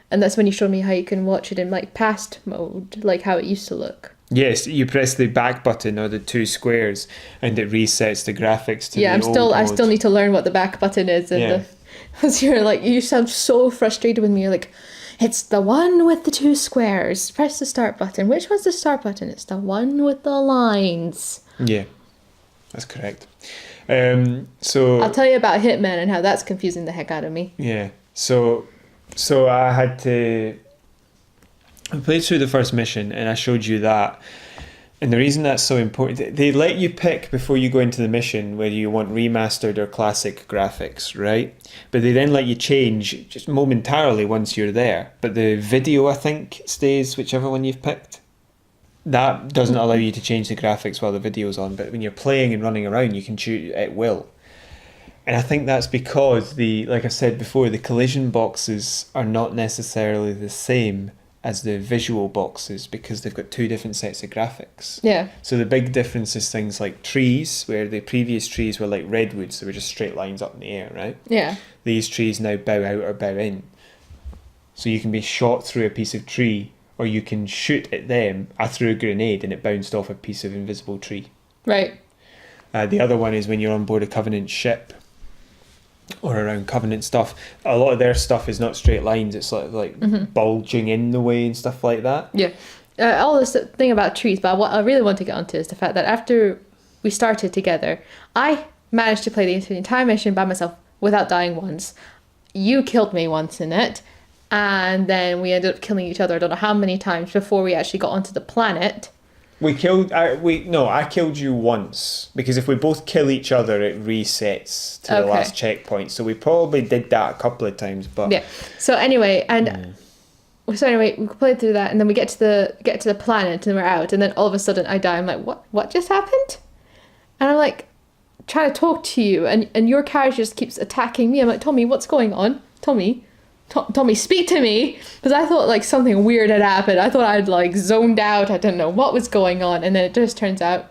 and that's when you showed me how you can watch it in like past mode, like how it used to look. Yes, you press the back button or the 2 squares, and it resets the graphics to the old mode. I still need to learn what the back button is, and because you sound so frustrated with me. You're like, it's the one with the 2 squares. Press the start button. Which one's the start button? It's the one with the lines. Yeah, that's correct. So I'll tell you about Hitman and how that's confusing the heck out of me. Yeah, so I had to. I played through the first mission and I showed you that. And the reason that's so important, they let you pick before you go into the mission whether you want remastered or classic graphics, right? But they then let you change just momentarily once you're there. But the video, I think, stays whichever one you've picked. That doesn't allow you to change the graphics while the video's on, but when you're playing and running around, you can choose, it will. And I think that's because like I said before, the collision boxes are not necessarily the same as the visual boxes because they've got 2 different sets of graphics. Yeah. So the big difference is things like trees, where the previous trees were like redwoods, they were just straight lines up in the air, right? Yeah. These trees now bow out or bow in. So you can be shot through a piece of tree, or you can shoot at them. I threw a grenade and it bounced off a piece of invisible tree. Right. The other one is when you're on board a Covenant ship or around Covenant stuff. A lot of their stuff is not straight lines. It's like bulging in the way and stuff like that. Yeah. All this thing about trees, but what I really want to get onto is the fact that after we started together, I managed to play the entire mission by myself without dying once. You killed me once in it. And then we ended up killing each other I don't know how many times before we actually got onto the planet. I killed you once, because if we both kill each other, it resets to the last checkpoint. So we probably did that a couple of times, but yeah. So anyway, we played through that, and then we get to the planet, and we're out, and then all of a sudden I die. I'm like, what just happened? And I'm like, trying to talk to you, and your character just keeps attacking me. I'm like, Tommy, what's going on? Tommy, Tommy, speak to me. Because I thought like something weird had happened. I thought I'd like zoned out. I didn't know what was going on, and then it just turns out.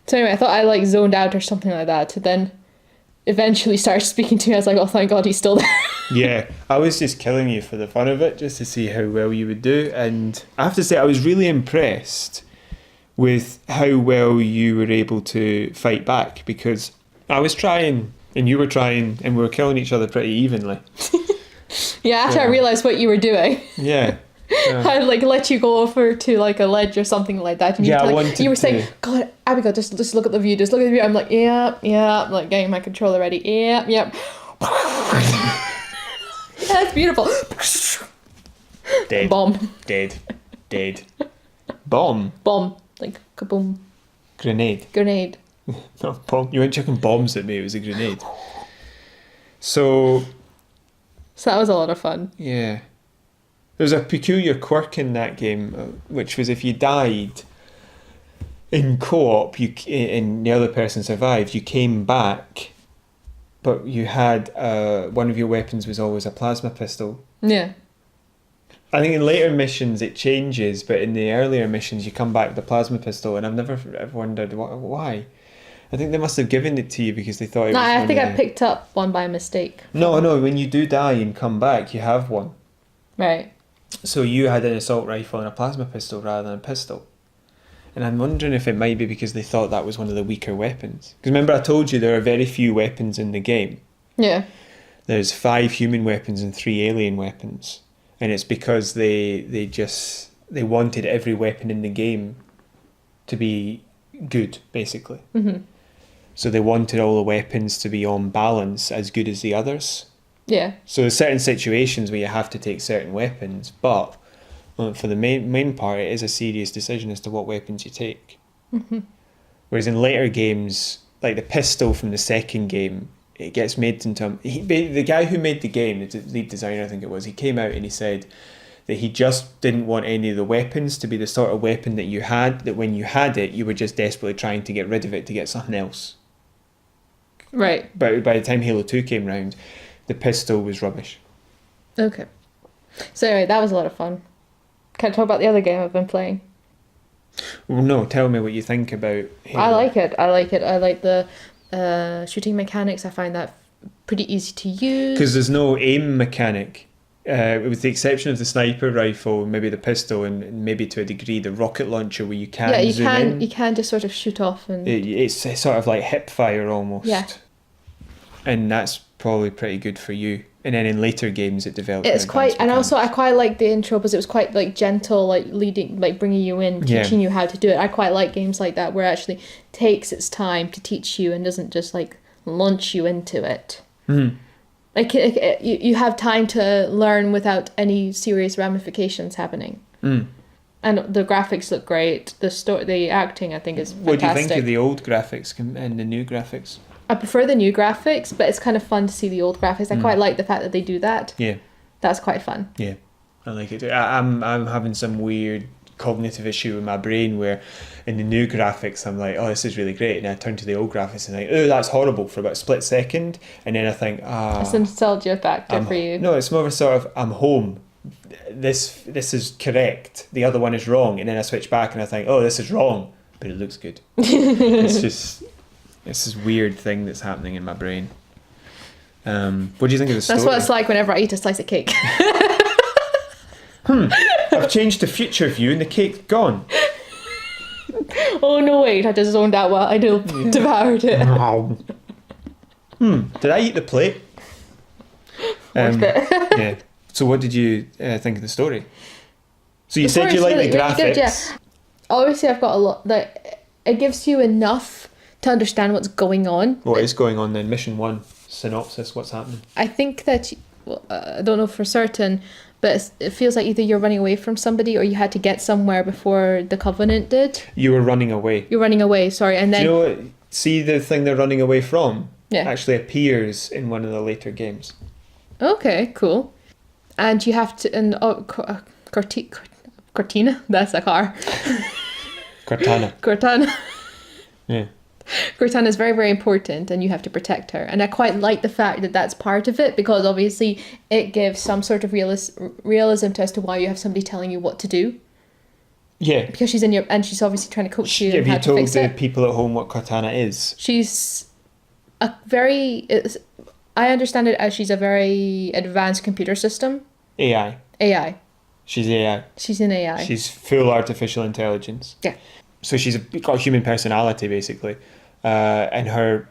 So anyway, I thought I like zoned out or something like that. Then eventually started speaking to me. I was like, oh, thank God he's still there. Yeah, I was just killing you for the fun of it, just to see how well you would do. And I have to say, I was really impressed with how well you were able to fight back, because I was trying and you were trying and we were killing each other pretty evenly. Yeah, after I realised what you were doing. Yeah. I'd like let you go over to like a ledge or something like that, and you were saying, "God, Abigail, just look at the view, just look at the view." I'm like, yeah, I'm like getting my controller ready. Yeah. Yeah, that's beautiful. Dead. Bomb. Dead. Bomb. Like kaboom. Grenade. No, bomb. You weren't chucking bombs at me. It was a grenade. So that was a lot of fun. Yeah. There's a peculiar quirk in that game, which was if you died in co-op, and the other person survived, you came back, but you had one of your weapons was always a plasma pistol. Yeah. I think in later missions it changes, but in the earlier missions you come back with a plasma pistol, and I've never wondered why. I think they must have given it to you because they thought it was... No, I think I picked up one by mistake. No, when you do die and come back, you have one. Right. So you had an assault rifle and a plasma pistol rather than a pistol. And I'm wondering if it might be because they thought that was one of the weaker weapons. Because remember I told you there are very few weapons in the game. Yeah. There's 5 human weapons and 3 alien weapons. And it's because they wanted every weapon in the game to be good, basically. Mm-hmm. So they wanted all the weapons to be on balance, as good as the others. Yeah. So there's certain situations where you have to take certain weapons, but for the main part, it is a serious decision as to what weapons you take. Mm-hmm. Whereas in later games, like the pistol from the second game, it gets made into... the guy who made the game, the lead designer I think it was, he came out and he said that he just didn't want any of the weapons to be the sort of weapon that you had, that when you had it, you were just desperately trying to get rid of it to get something else. Right. But by the time Halo 2 came round, the pistol was rubbish. Okay. So anyway, that was a lot of fun. Can I talk about the other game I've been playing? Well, no, tell me what you think about Halo. I like it. I like the shooting mechanics. I find that pretty easy to use. Because there's no aim mechanic. With the exception of the sniper rifle, maybe the pistol, and maybe to a degree the rocket launcher where you can zoom in. You can just sort of shoot off and... It's sort of like hip fire almost. Yeah. And that's probably pretty good for you. And then in later games it develops. It's quite, and also I quite like the intro because it was quite like gentle, like leading, like bringing you in, teaching you how to do it. I quite like games like that where it actually takes its time to teach you and doesn't just like launch you into it. Mm. Like you have time to learn without any serious ramifications happening. Mm. And the graphics look great. The acting I think is fantastic. What do you think of the old graphics and the new graphics? I prefer the new graphics, but it's kind of fun to see the old graphics. I quite like the fact that they do that. Yeah. That's quite fun. Yeah, I like it. I'm having some weird cognitive issue with my brain where in the new graphics I'm like, oh, this is really great, and I turn to the old graphics and I'm like, oh, that's horrible for about a split second, and then I think, it's a nostalgia factor for you. No, it's more of a sort of, I'm home. This is correct. The other one is wrong, and then I switch back and I think, oh, this is wrong, but it looks good. It's just... It's this weird thing that's happening in my brain. What do you think of the story? That's what it's like whenever I eat a slice of cake. I've changed to future view and the cake's gone. Oh no, wait, I just zoned out while I devoured it. Did I eat the plate? Yeah. So what did you think of the story? So you said you like the graphics. Really good, yeah. Obviously I've got a lot that it gives you enough to understand what's going on. What is going on then? Mission 1, synopsis, what's happening? I think that, I don't know for certain, but it feels like either you're running away from somebody or you had to get somewhere before the Covenant did. You were running away. You're running away, sorry. And then... Do you know what? See the thing they're running away from? Yeah. Actually appears in one of the later games. Okay, cool. And you have to... And Cortina? That's a car. Cortana. Cortana. Yeah. Cortana is very, very important, and you have to protect her. And I quite like the fact that that's part of it, because obviously it gives some sort of realism to as to why you have somebody telling you what to do. Yeah. Because she's in your, and she's obviously trying to coach you. Have how you to fix told the it. people at home what Cortana is? She's a very, I understand it as she's a very advanced computer system. AI. AI. She's AI. She's an AI. She's full artificial intelligence. Yeah. So she's got a human personality, basically. And her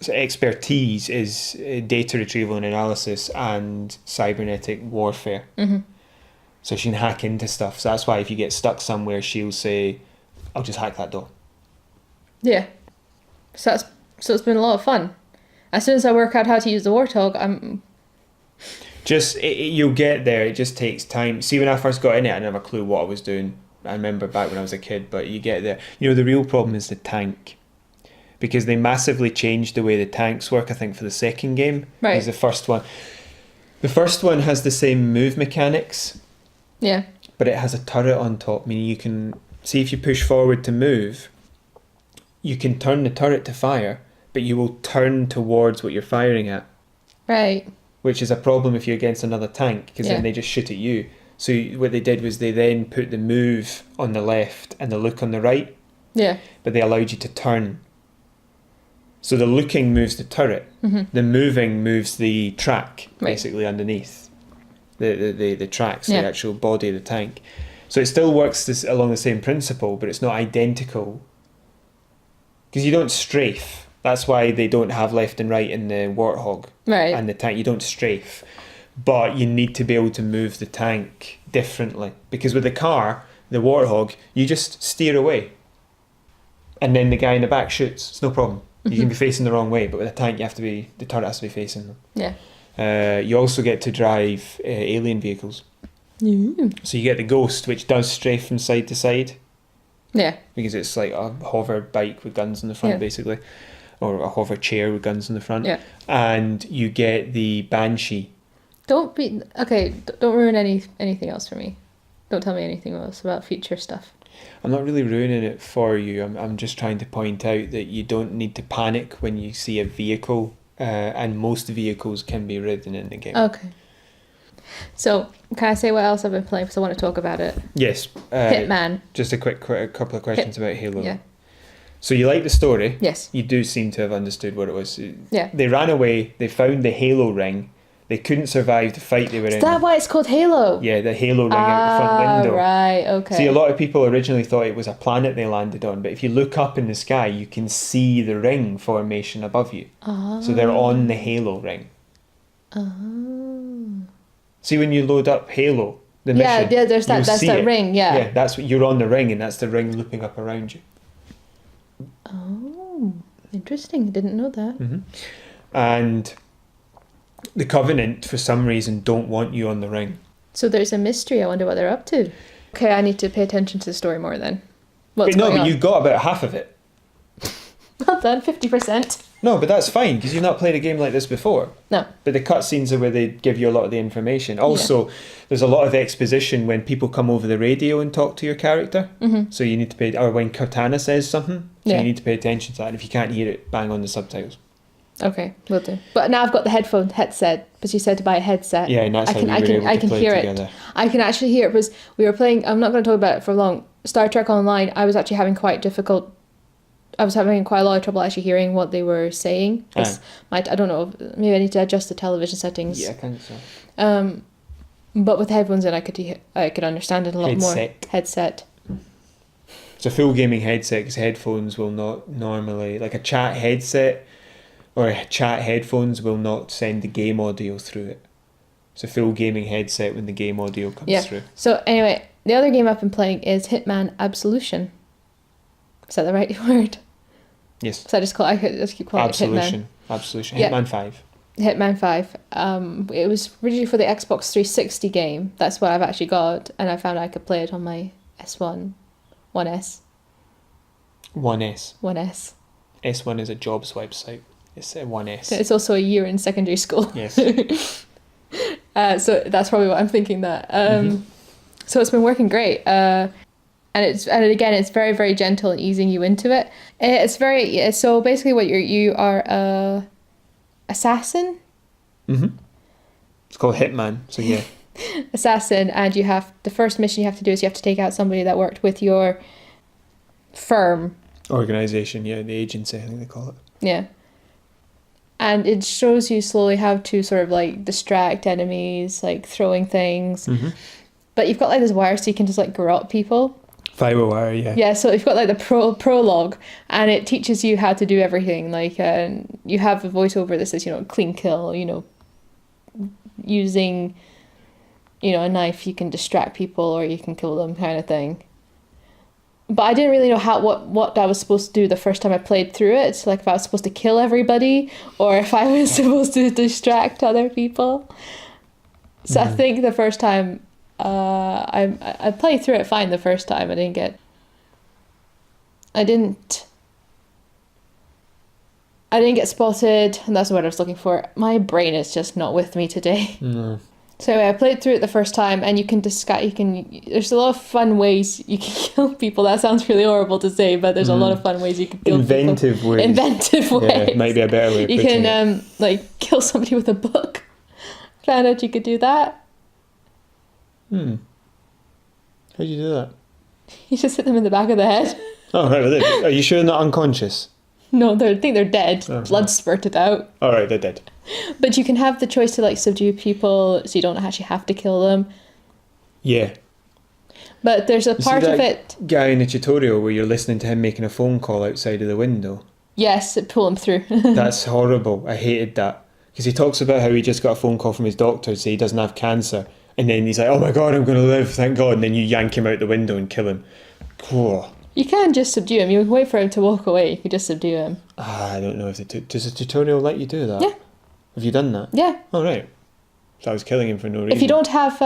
expertise is data retrieval and analysis and cybernetic warfare. Mm-hmm. So she can hack into stuff. So that's why if you get stuck somewhere, she'll say, I'll just hack that door. Yeah. So it's been a lot of fun. As soon as I work out how to use the Warthog, I'm... You'll get there. It just takes time. See, when I first got in it, I didn't have a clue what I was doing. I remember back when I was a kid, but you get there. You know, the real problem is the tank. Because they massively changed the way the tanks work, I think, for the second game. Right. As the first one. The first one has the same move mechanics. Yeah. But it has a turret on top, meaning you can... See, if you push forward to move, you can turn the turret to fire, but you will turn towards what you're firing at. Right. Which is a problem if you're against another tank, because Yeah. then they just shoot at you. So what they did was they then put the move on the left and the look on the right, Yeah. but they allowed you to turn. So the looking moves the turret, the moving moves the track, Right. basically underneath the tracks, Yeah. the actual body of the tank. So it still works along the same principle, but it's not identical. Because you don't strafe. That's why they don't have left and right in the Warthog Right. and the tank. You don't strafe. But you need to be able to move the tank differently. Because with the car, the Warthog, you just steer away. And then the guy in the back shoots. It's no problem. You can be facing the wrong way, but with a tank, the turret has to be facing them. Yeah. You also get to drive alien vehicles. So you get the Ghost, which does strafe from side to side. Yeah. Because it's like a hover bike with guns in the front, Yeah. basically. Or a hover chair with guns in the front. Yeah. And you get the Banshee. Don't ruin anything else for me. Don't tell me anything else about future stuff. I'm not really ruining it for you. I'm just trying to point out that you don't need to panic when you see a vehicle, and most vehicles can be ridden in the game. Okay. So, can I say what else I've been playing, because I want to talk about it? Yes. Hitman. Just a couple of questions about Halo. Yeah. So you like the story. Yes. You do seem to have understood what it was. Yeah. They ran away. They found the Halo ring. They couldn't survive the fight they were in. Is that why it's called Halo? Yeah, the Halo ring out the front window. Right, okay. See, a lot of people originally thought it was a planet they landed on, but if you look up in the sky, you can see the ring formation above you. Oh. So they're on the Halo ring. Oh. See, when you load up Halo, the mission, Yeah, there's that. you'll That's see that it. ring. Yeah. Yeah, that's what you're on the ring, and that's the ring looping up around you. Oh, interesting. I didn't know that. Mm-hmm. And the Covenant, for some reason, don't want you on the ring. So there's a mystery. I wonder what they're up to. Okay, I need to pay attention to the story more then. What's But no, going but on? you got about half of it. Well done, 50%. No, but that's fine, because you've not played a game like this before. No. But the cutscenes are where they give you a lot of the information. Also, there's a lot of exposition when people come over the radio and talk to your character. Mm-hmm. So you need to pay, or when Cortana says something, so Yeah. you need to pay attention to that. And if you can't hear it, bang on the subtitles. Okay, will do. But now I've got the headset, because you said to buy a headset. Yeah, and that's how we were able I to can play hear together. it. I can actually hear it, because we were playing, I'm not going to talk about it for long, Star Trek Online. I was actually having quite a lot of trouble actually hearing what they were saying. I don't know, maybe I need to adjust the television settings. Yeah, I think so. But with headphones in, I could understand it a lot more. Headset. It's a full gaming headset, because headphones will not normally, like a chat headset or a chat headphones will not send the game audio through it. It's a full gaming headset when the game audio comes through. So anyway, the other game I've been playing is Hitman Absolution. Is that the right word? Yes. So I just keep calling it Hitman. Absolution. Yeah. Hitman 5. Hitman 5. It was originally for the Xbox 360 game. That's what I've actually got, and I found I could play it on my S1, 1S. 1S. 1S. S1 is a jobs website. It's a 1S. It's also a year in secondary school. Yes. So that's probably what I'm thinking that. Mm-hmm. So it's been working great. it's very, very gentle and easing you into it. So basically what you are a assassin. Mm-hmm. It's called Hitman, so yeah. Assassin, and the first mission you have to do is you have to take out somebody that worked with your firm. Organisation, yeah, the agency, I think they call it. Yeah. And it shows you slowly how to sort of like distract enemies, like throwing things. Mm-hmm. But you've got like this wire so you can just like garrote people. Fiber wire, yeah. Yeah, so you've got like the prologue, and it teaches you how to do everything. Like you have a voiceover that says, clean kill, using, a knife you can distract people or you can kill them kind of thing. But I didn't really know what I was supposed to do the first time I played through it. So like if I was supposed to kill everybody or if I was supposed to distract other people. So I think the first time I played through it fine the first time. I didn't get spotted, and that's what I was looking for. My brain is just not with me today. No. So anyway, I played through it the first time, and there's a lot of fun ways you can kill people. That sounds really horrible to say, but there's a lot of fun ways you can kill people. Inventive ways. Yeah, might be a better way of putting it. You can kill somebody with a book. Found out you could do that. How'd you do that? You just hit them in the back of the head. Oh, right. Are you sure they're not unconscious? No, I think they're dead. Oh, Blood right. spurted out. All right, they're dead. But you can have the choice to subdue people, so you don't actually have to kill them. Yeah. But there's a part of it. Guy in the tutorial where you're listening to him making a phone call outside of the window. Yes, pull him through. That's horrible. I hated that because he talks about how he just got a phone call from his doctor to say he doesn't have cancer, and then he's like, "Oh my God, I'm going to live, thank God!" And then you yank him out the window and kill him. Cool. You can just subdue him. You wait for him to walk away. You can just subdue him. I don't know if does the tutorial let you do that? Yeah. Have you done that? Yeah. Oh, right. So I was killing him for no reason. If you don't have,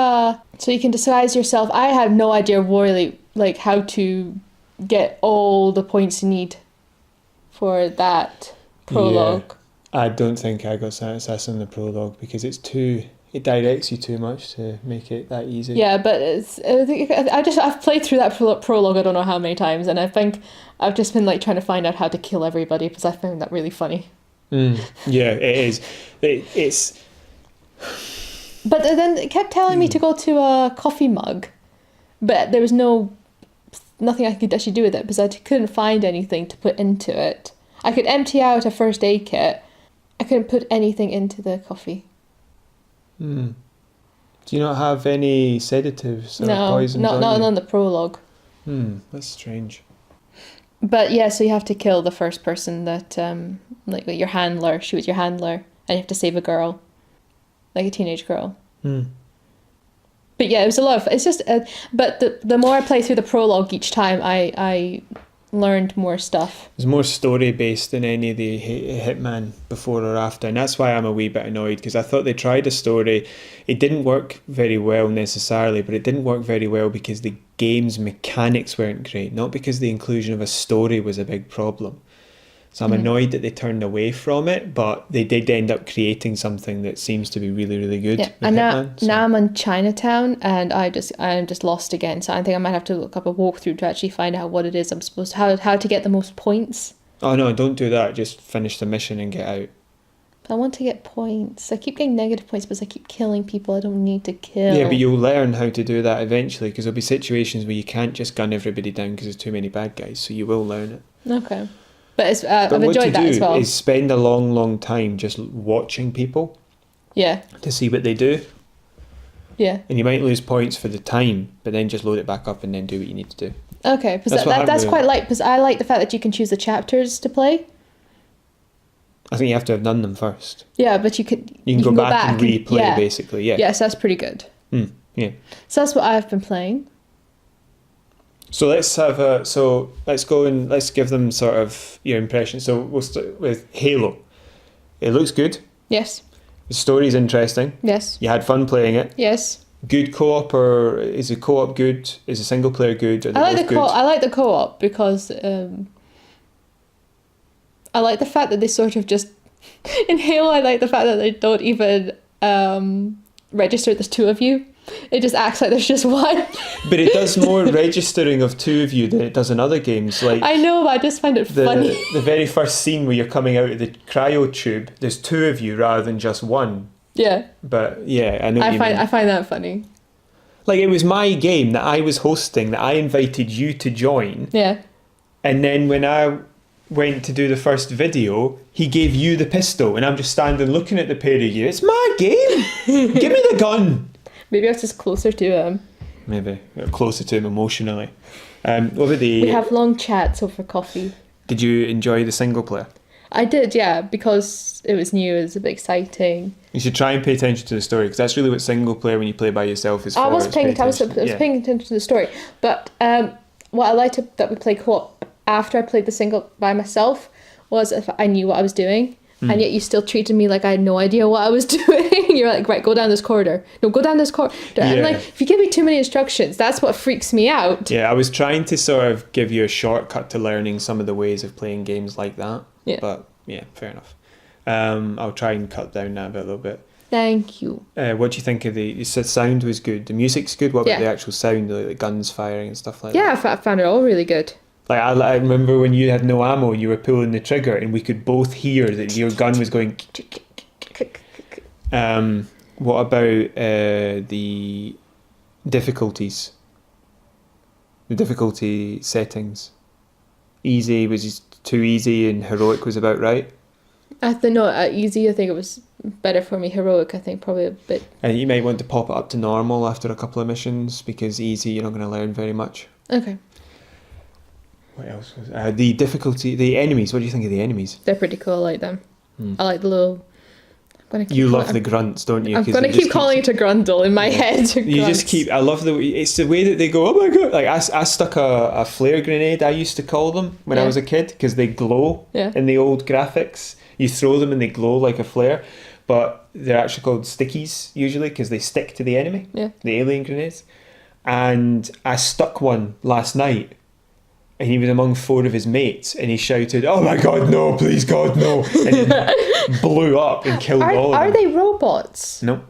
so you can disguise yourself. I have no idea really, how to get all the points you need for that prologue. Yeah. I don't think I got success in the prologue because it directs you too much to make it that easy. Yeah, but I've played through that prologue I don't know how many times, and I think I've just been trying to find out how to kill everybody because I found that really funny. Yeah, it is. It's. But then it kept telling me to go to a coffee mug, but there was nothing I could actually do with it because I couldn't find anything to put into it. I could empty out a first aid kit. I couldn't put anything into the coffee. Do you not have any sedatives or poisons? No, not on the prologue. That's strange. But yeah, so you have to kill the first person that, your handler. She was your handler, and you have to save a girl, like a teenage girl. But yeah, it was a lot of. It's just, but the more I play through the prologue each time, I learned more stuff. It's more story based than any of the Hitman before or after, and that's why I'm a wee bit annoyed because I thought they tried a story. It didn't work very well necessarily, but it didn't work very well because the game's mechanics weren't great, not because the inclusion of a story was a big problem. So I'm annoyed that they turned away from it, but they did end up creating something that seems to be really, really good. Yeah. And now I'm on Chinatown, and I'm just lost again. So I think I might have to look up a walkthrough to actually find out what it is I'm supposed to, how to get the most points. Oh no, don't do that. Just finish the mission and get out. I want to get points. I keep getting negative points because I keep killing people I don't need to kill. Yeah, but you'll learn how to do that eventually because there'll be situations where you can't just gun everybody down because there's too many bad guys. So you will learn it. Okay. But I've enjoyed that as well. What to do is spend a long, long time just watching people. Yeah. To see what they do. Yeah. And you might lose points for the time, but then just load it back up and then do what you need to do. Okay, because that's quite light. Because I like the fact that you can choose the chapters to play. I think you have to have done them first. Yeah, but you can go back and replay, basically. Yeah. Yes, that's pretty good. Yeah. So that's what I've been playing. So let's go and let's give them sort of your impression. So we'll start with Halo. It looks good. Yes. The story's interesting. Yes. You had fun playing it. Yes. Good co-op, or is the co-op good? Is the single player good? I like the co-op because I like the fact that they sort of just in Halo. I like the fact that they don't even register there's two of you. It just acts like there's just one. But it does more registering of two of you than it does in other games. Like I know, but I just find it funny. The very first scene where you're coming out of the cryo tube, there's two of you rather than just one. Yeah. But yeah, I know what you mean. I find that funny. Like, it was my game that I was hosting, that I invited you to join. Yeah. And then when I went to do the first video, he gave you the pistol, and I'm just standing looking at the pair of you. It's my game! Give me the gun! Maybe I was just closer to him. Maybe. Closer to him emotionally. What about We have long chats over coffee. Did you enjoy the single player? I did, yeah, because it was new, it was a bit exciting. You should try and pay attention to the story, because that's really what single player when you play by yourself is for. I was paying attention to the story, but what I liked that we played co-op after I played the single by myself was if I knew what I was doing, and yet you still treated me like I had no idea what I was doing. You're like, right, go down this corridor. No, go down this corridor. Yeah. And like, if you give me too many instructions, that's what freaks me out. Yeah, I was trying to sort of give you a shortcut to learning some of the ways of playing games like that. Yeah. But yeah, fair enough. I'll try and cut down that a little bit. Thank you. What do you think of you said sound was good. The music's good. What about the actual sound, like the guns firing and stuff like that? Yeah, I found it all really good. Like I remember when you had no ammo, you were pulling the trigger, and we could both hear that your gun was going. What about the difficulties? The difficulty settings. Easy was just too easy, and heroic was about right. I think easy. I think it was better for me. Heroic, I think, probably a bit. You might want to pop it up to normal after a couple of missions, because easy you're not going to learn very much. Okay. What else was the difficulty? The enemies. What do you think of the enemies? They're pretty cool. I like them. I like the little. You love the grunts, don't you? I'm going to keep calling it a grundle in my head. You just keep. I love it's the way that they go. Oh my god! Like I stuck a flare grenade. I used to call them when I was a kid because they glow in the old graphics. You throw them and they glow like a flare, but they're actually called stickies usually because they stick to the enemy. Yeah. The alien grenades, and I stuck one last night. And he was among 4 of his mates, and he shouted, "Oh my God, no! Please, God, no!" And he blew up and killed all of them. Are they robots? No.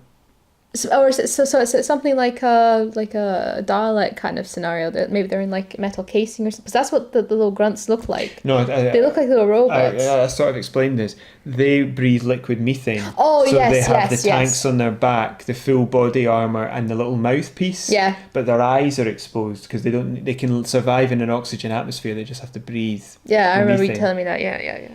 Or is it so? Is it something like a Dalek kind of scenario? That maybe they're in like metal casing or something. Because that's what the little grunts look like. No, they look like little robots. I sort of explained this. They breathe liquid methane. Oh, so yes, they have yes, the tanks on their back, the full body armor, and the little mouthpiece. Yeah. But their eyes are exposed because they can survive in an oxygen atmosphere. They just have to breathe. Yeah, I remember you telling me that. Yeah.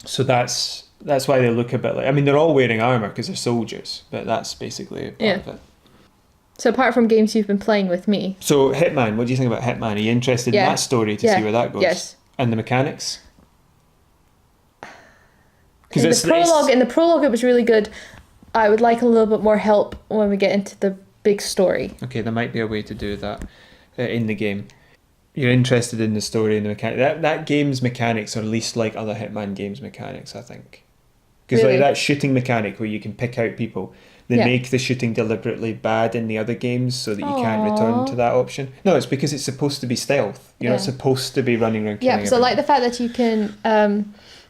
So that's why they look a bit like. I mean, they're all wearing armor because they're soldiers, but that's basically part of it. So apart from games you've been playing with me. So Hitman, what do you think about Hitman? Are you interested in that story to see where that goes? Yes. And the mechanics? In the prologue, it was really good. I would like a little bit more help when we get into the big story. Okay, there might be a way to do that in the game. You're interested in the story and the mechanics. That game's mechanics are least like other Hitman games' mechanics, I think. Because like that shooting mechanic where you can pick out people, they make the shooting deliberately bad in the other games so that you can't return to that option. No, it's because it's supposed to be stealth. You're not supposed to be running around killing because I like the fact that you can...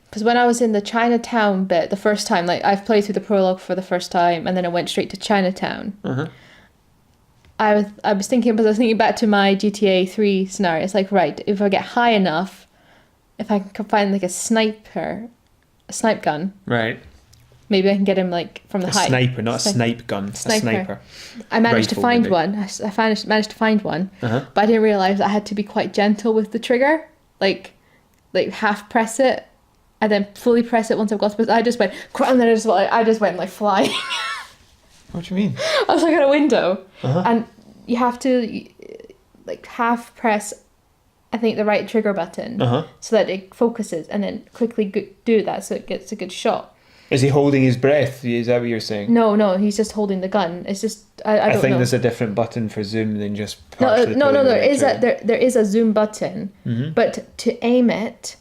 Because when I was in the Chinatown bit the first time, like I've played through the prologue for the first time and then I went straight to Chinatown. I was thinking back to my GTA 3 scenario. It's like, right, if I get high enough, if I can find like a snipe gun. Right. Maybe I can get him like from the height. A sniper, not a snipe gun. A sniper. I managed to find one. I managed to find one, but I didn't realise I had to be quite gentle with the trigger. Like half press it, and then fully press it once I've got. But I just went, and then I just went like flying. What do you mean? I was like at a window, and you have to like half press, I think, the right trigger button so that it focuses, and then quickly do that so it gets a good shot. Is he holding his breath? Is that what you're saying? No, he's just holding the gun. It's just I don't think know. there's a different button for zoom than just no. There is a zoom button, but to aim it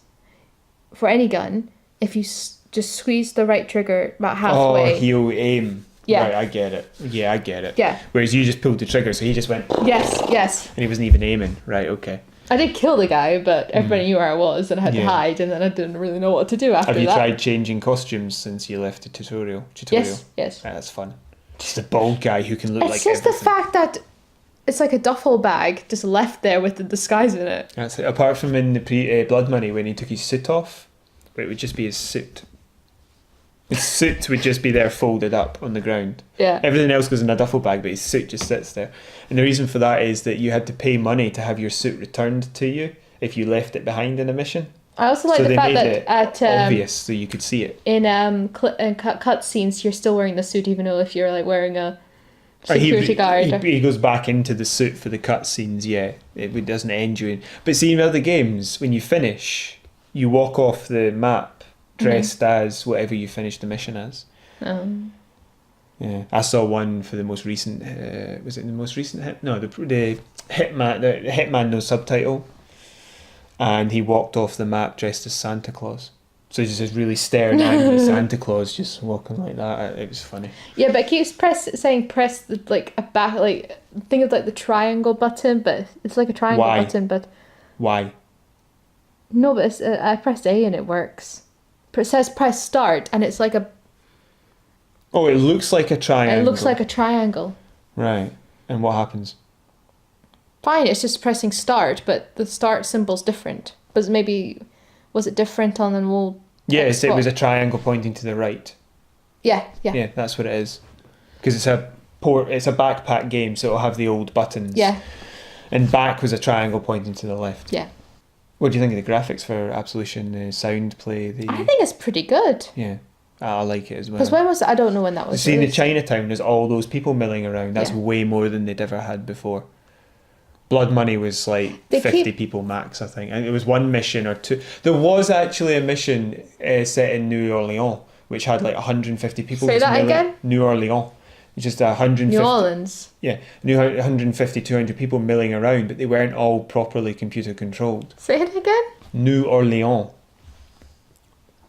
for any gun, if you just squeeze the right trigger about halfway. Oh, he'll aim. Yeah. Right, I get it. Yeah, I get it. Yeah. Whereas you just pulled the trigger, so he just went. Yes. And he wasn't even aiming. Right. Okay. I did kill the guy, but everybody knew where I was, and I had to hide, and then I didn't really know what to do after that. Have you tried changing costumes since you left the tutorial? Yes. Right, that's fun. Just a bald guy who can look like It's just everything. the fact that it's like a duffel bag just left there with the disguise in it. That's it. Apart from in the Blood Money when he took his suit off, but it would just be his suit. His suit would just be there folded up on the ground. Yeah. Everything else goes in a duffel bag, but his suit just sits there. And the reason for that is that you had to pay money to have your suit returned to you if you left it behind in a mission. I also like So the they fact made that it at obvious so you could see it. in cut scenes you're still wearing the suit even though if you're like wearing a Or security guard. He goes back into the suit for the cutscenes, yeah. It doesn't end you in. But see, in other games, when you finish, you walk off the map dressed as whatever you finished the mission as. Yeah, I saw one for the most recent. Was it the most recent hit? No, the Hitman. The Hitman no subtitle, and he walked off the map dressed as Santa Claus. So he's just really staring angry Santa Claus, just walking like that. It was funny. Yeah, but it keeps saying press the, like a back like think of like the triangle button, but it's like a triangle Why? button. But Why? no, but it's, I pressed A and it works. It says press start, and it's like Oh, it looks like a triangle. it looks like a triangle. Right. And what happens? Fine, it's just pressing start, but the start symbol's different. But maybe was it different on an old? Yes, it Xbox? was a triangle pointing to the right. Yeah. Yeah, that's what it is. Because it's a backpack game, so it'll have the old buttons. Yeah. And back was a triangle pointing to the left. Yeah. What do you think of the graphics for Absolution, the sound play? I think it's pretty good. Yeah, I like it as well. Because when was I don't know when that was. See, in the released. Chinatown, there's all those people milling around. That's Yeah. way more than they'd ever had before. Blood Money was like They 50 keep- people max, I think. And it was one mission or two. There was actually a mission set in New Orleans, which had like 150 people. Say just that milling- again? New Orleans. It's just 150. New Orleans. Yeah, 150, 200 people milling around, but they weren't all properly computer controlled. Say it again. New Orleans.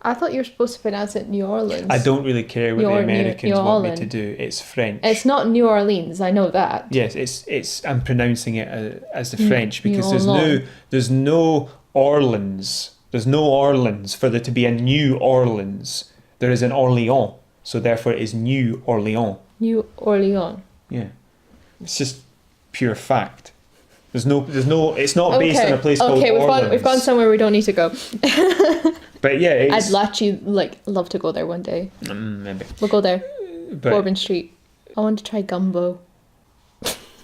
I thought you were supposed to pronounce it New Orleans. I don't really care what the Americans New want me Orleans. to do. It's French. It's not New Orleans. I know that. Yes, it's. I'm pronouncing it as the French New because Orleans. there's no Orleans. There's no Orleans for there to be a New Orleans. There is an Orleans, so therefore it is New Orleans. New Orleans. Yeah, it's just pure fact. There's no. It's not based on a place called Orleans. we've gone somewhere we don't need to go. But yeah, it's, I'd actually love to go there one day. maybe. We'll go there. But Bourbon Street. I want to try gumbo.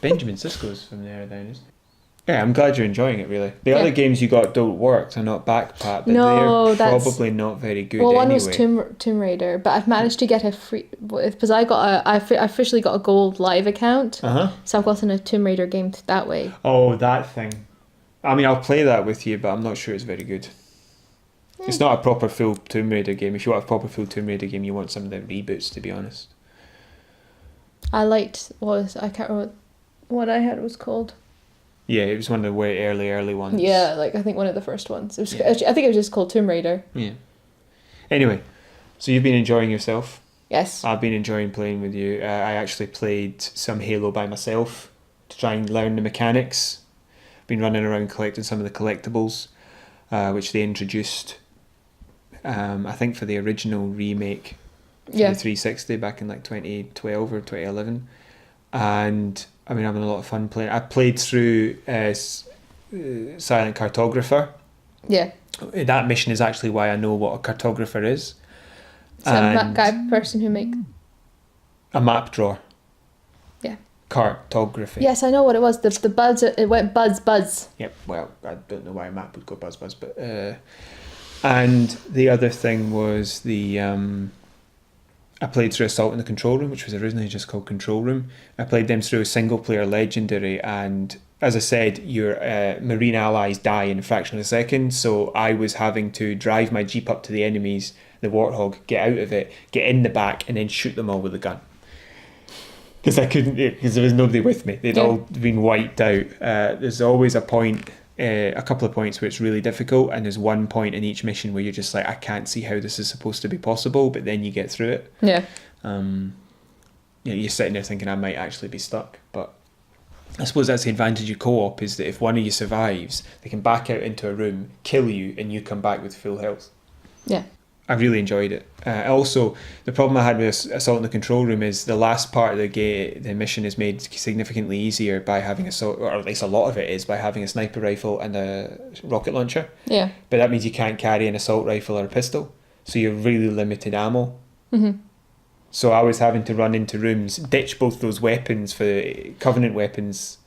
Benjamin Sisko's from there, then, isn't he? Yeah, I'm glad you're enjoying it. Really, the Yeah. other games you got don't work. They're not backpat, but No, they're that's- probably not very good. Well, one anyway. was Tomb Raider, but I've managed to get a free because I officially got a gold live account, so I've gotten a Tomb Raider game that way. Oh, that thing. I mean, I'll play that with you, but I'm not sure it's very good. It's not a proper full Tomb Raider game. If you want a proper full Tomb Raider game, you want some of the reboots, to be honest. I liked I can't remember what I had was called. Yeah, it was one of the way early ones. Yeah, like I think one of the first ones. It was, Yeah. I think it was just called Tomb Raider. Yeah. Anyway, so you've been enjoying yourself. Yes. I've been enjoying playing with you. I actually played some Halo by myself to try and learn the mechanics. Been running around collecting some of the collectibles, which they introduced, I think, for the original remake for Yeah. the 360 back in like 2012 or 2011. And I mean, I'm having a lot of fun playing. I played through Silent Cartographer. Yeah. That mission is actually why I know what a cartographer is. So that guy person who make. A map drawer. Yeah. Cartography. Yes, I know what it was. The buzz. It went buzz. Yep. Well, I don't know why a map would go buzz, but and the other thing was I played through Assault in the Control Room, which was originally just called Control Room. I played them through a single player legendary, and as I said, your marine allies die in a fraction of a second, so I was having to drive my Jeep up to the enemies, the Warthog, get out of it, get in the back, and then shoot them all with a gun. Because I couldn't, because there was nobody with me. They'd all been wiped out. There's always a point, a couple of points where it's really difficult, and there's one point in each mission where you're just like, I can't see how this is supposed to be possible, but then you get through it. Yeah. You're sitting there thinking I might actually be stuck, but I suppose that's the advantage of co-op, is that if one of you survives, they can back out into a room, kill you, and you come back with full health. Yeah. I really enjoyed it. Also, the problem I had with Assault in the Control Room is the last part of the mission is made significantly easier by having or at least a lot of it is by having a sniper rifle and a rocket launcher. Yeah. But that means you can't carry an assault rifle or a pistol, so you're really limited ammo. Mm-hmm. So I was having to run into rooms, ditch both those weapons for Covenant weapons,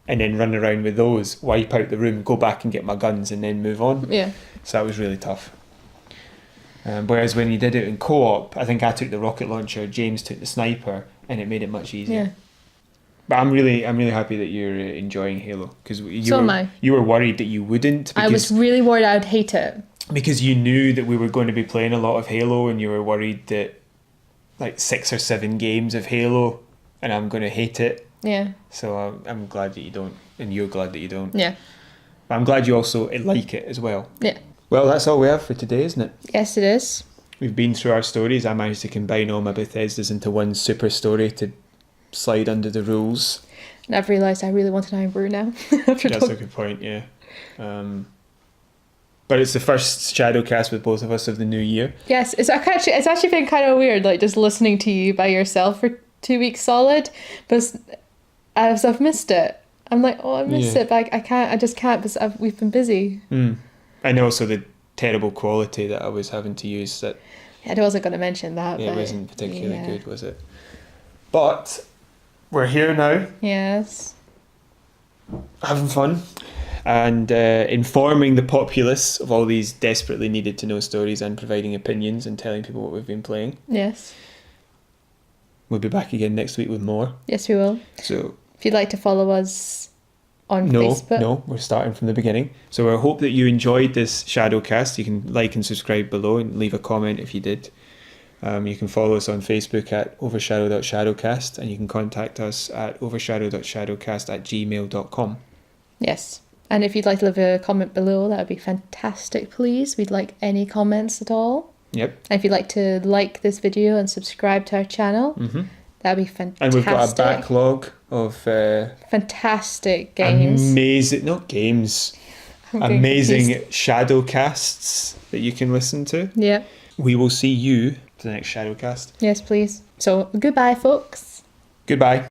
and then run around with those, wipe out the room, go back and get my guns, and then move on. Yeah. So that was really tough. Whereas when you did it in co-op, I think I took the rocket launcher, James took the sniper, and it made it much easier. Yeah. But I'm really happy that you're enjoying Halo, because you were worried that you wouldn't. I was really worried I would hate it. Because you knew that we were going to be playing a lot of Halo, and you were worried that like 6 or 7 games of Halo, and I'm going to hate it. Yeah. So I'm glad that you don't, and you're glad that you don't. Yeah. But I'm glad you also like it as well. Yeah. Well, that's all we have for today, isn't it? Yes, it is. We've been through our stories. I managed to combine all my Bethesdas into one super story to slide under the rules. And I've realised I really want an Iron Brew now. That's a good point, yeah. But it's the first ShadowCast with both of us of the new year. Yes, it's actually been kind of weird, like just listening to you by yourself for 2 weeks solid, but as I've missed it. I'm like, oh, I miss it, but I just can't because we've been busy. And also the terrible quality that I was having to use. That I wasn't going to mention that. It but wasn't particularly good, was it? But we're here now. Yes. Having fun. And informing the populace of all these desperately needed to know stories and providing opinions and telling people what we've been playing. Yes. We'll be back again next week with more. Yes, we will. So if you'd like to follow us on Facebook. No, we're starting from the beginning. So I hope that you enjoyed this ShadowCast. You can like and subscribe below and leave a comment if you did. You can follow us on Facebook at overshadow.shadowcast, and you can contact us at overshadow.shadowcast@gmail.com. Yes. And if you'd like to leave a comment below, that would be fantastic, please. We'd like any comments at all. Yep. And if you'd like to like this video and subscribe to our channel, that'd be fantastic. And we've got a backlog of fantastic games. Amazing ShadowCasts that you can listen to. Yeah. We will see you for the next ShadowCast. Yes, please. So goodbye, folks. Goodbye.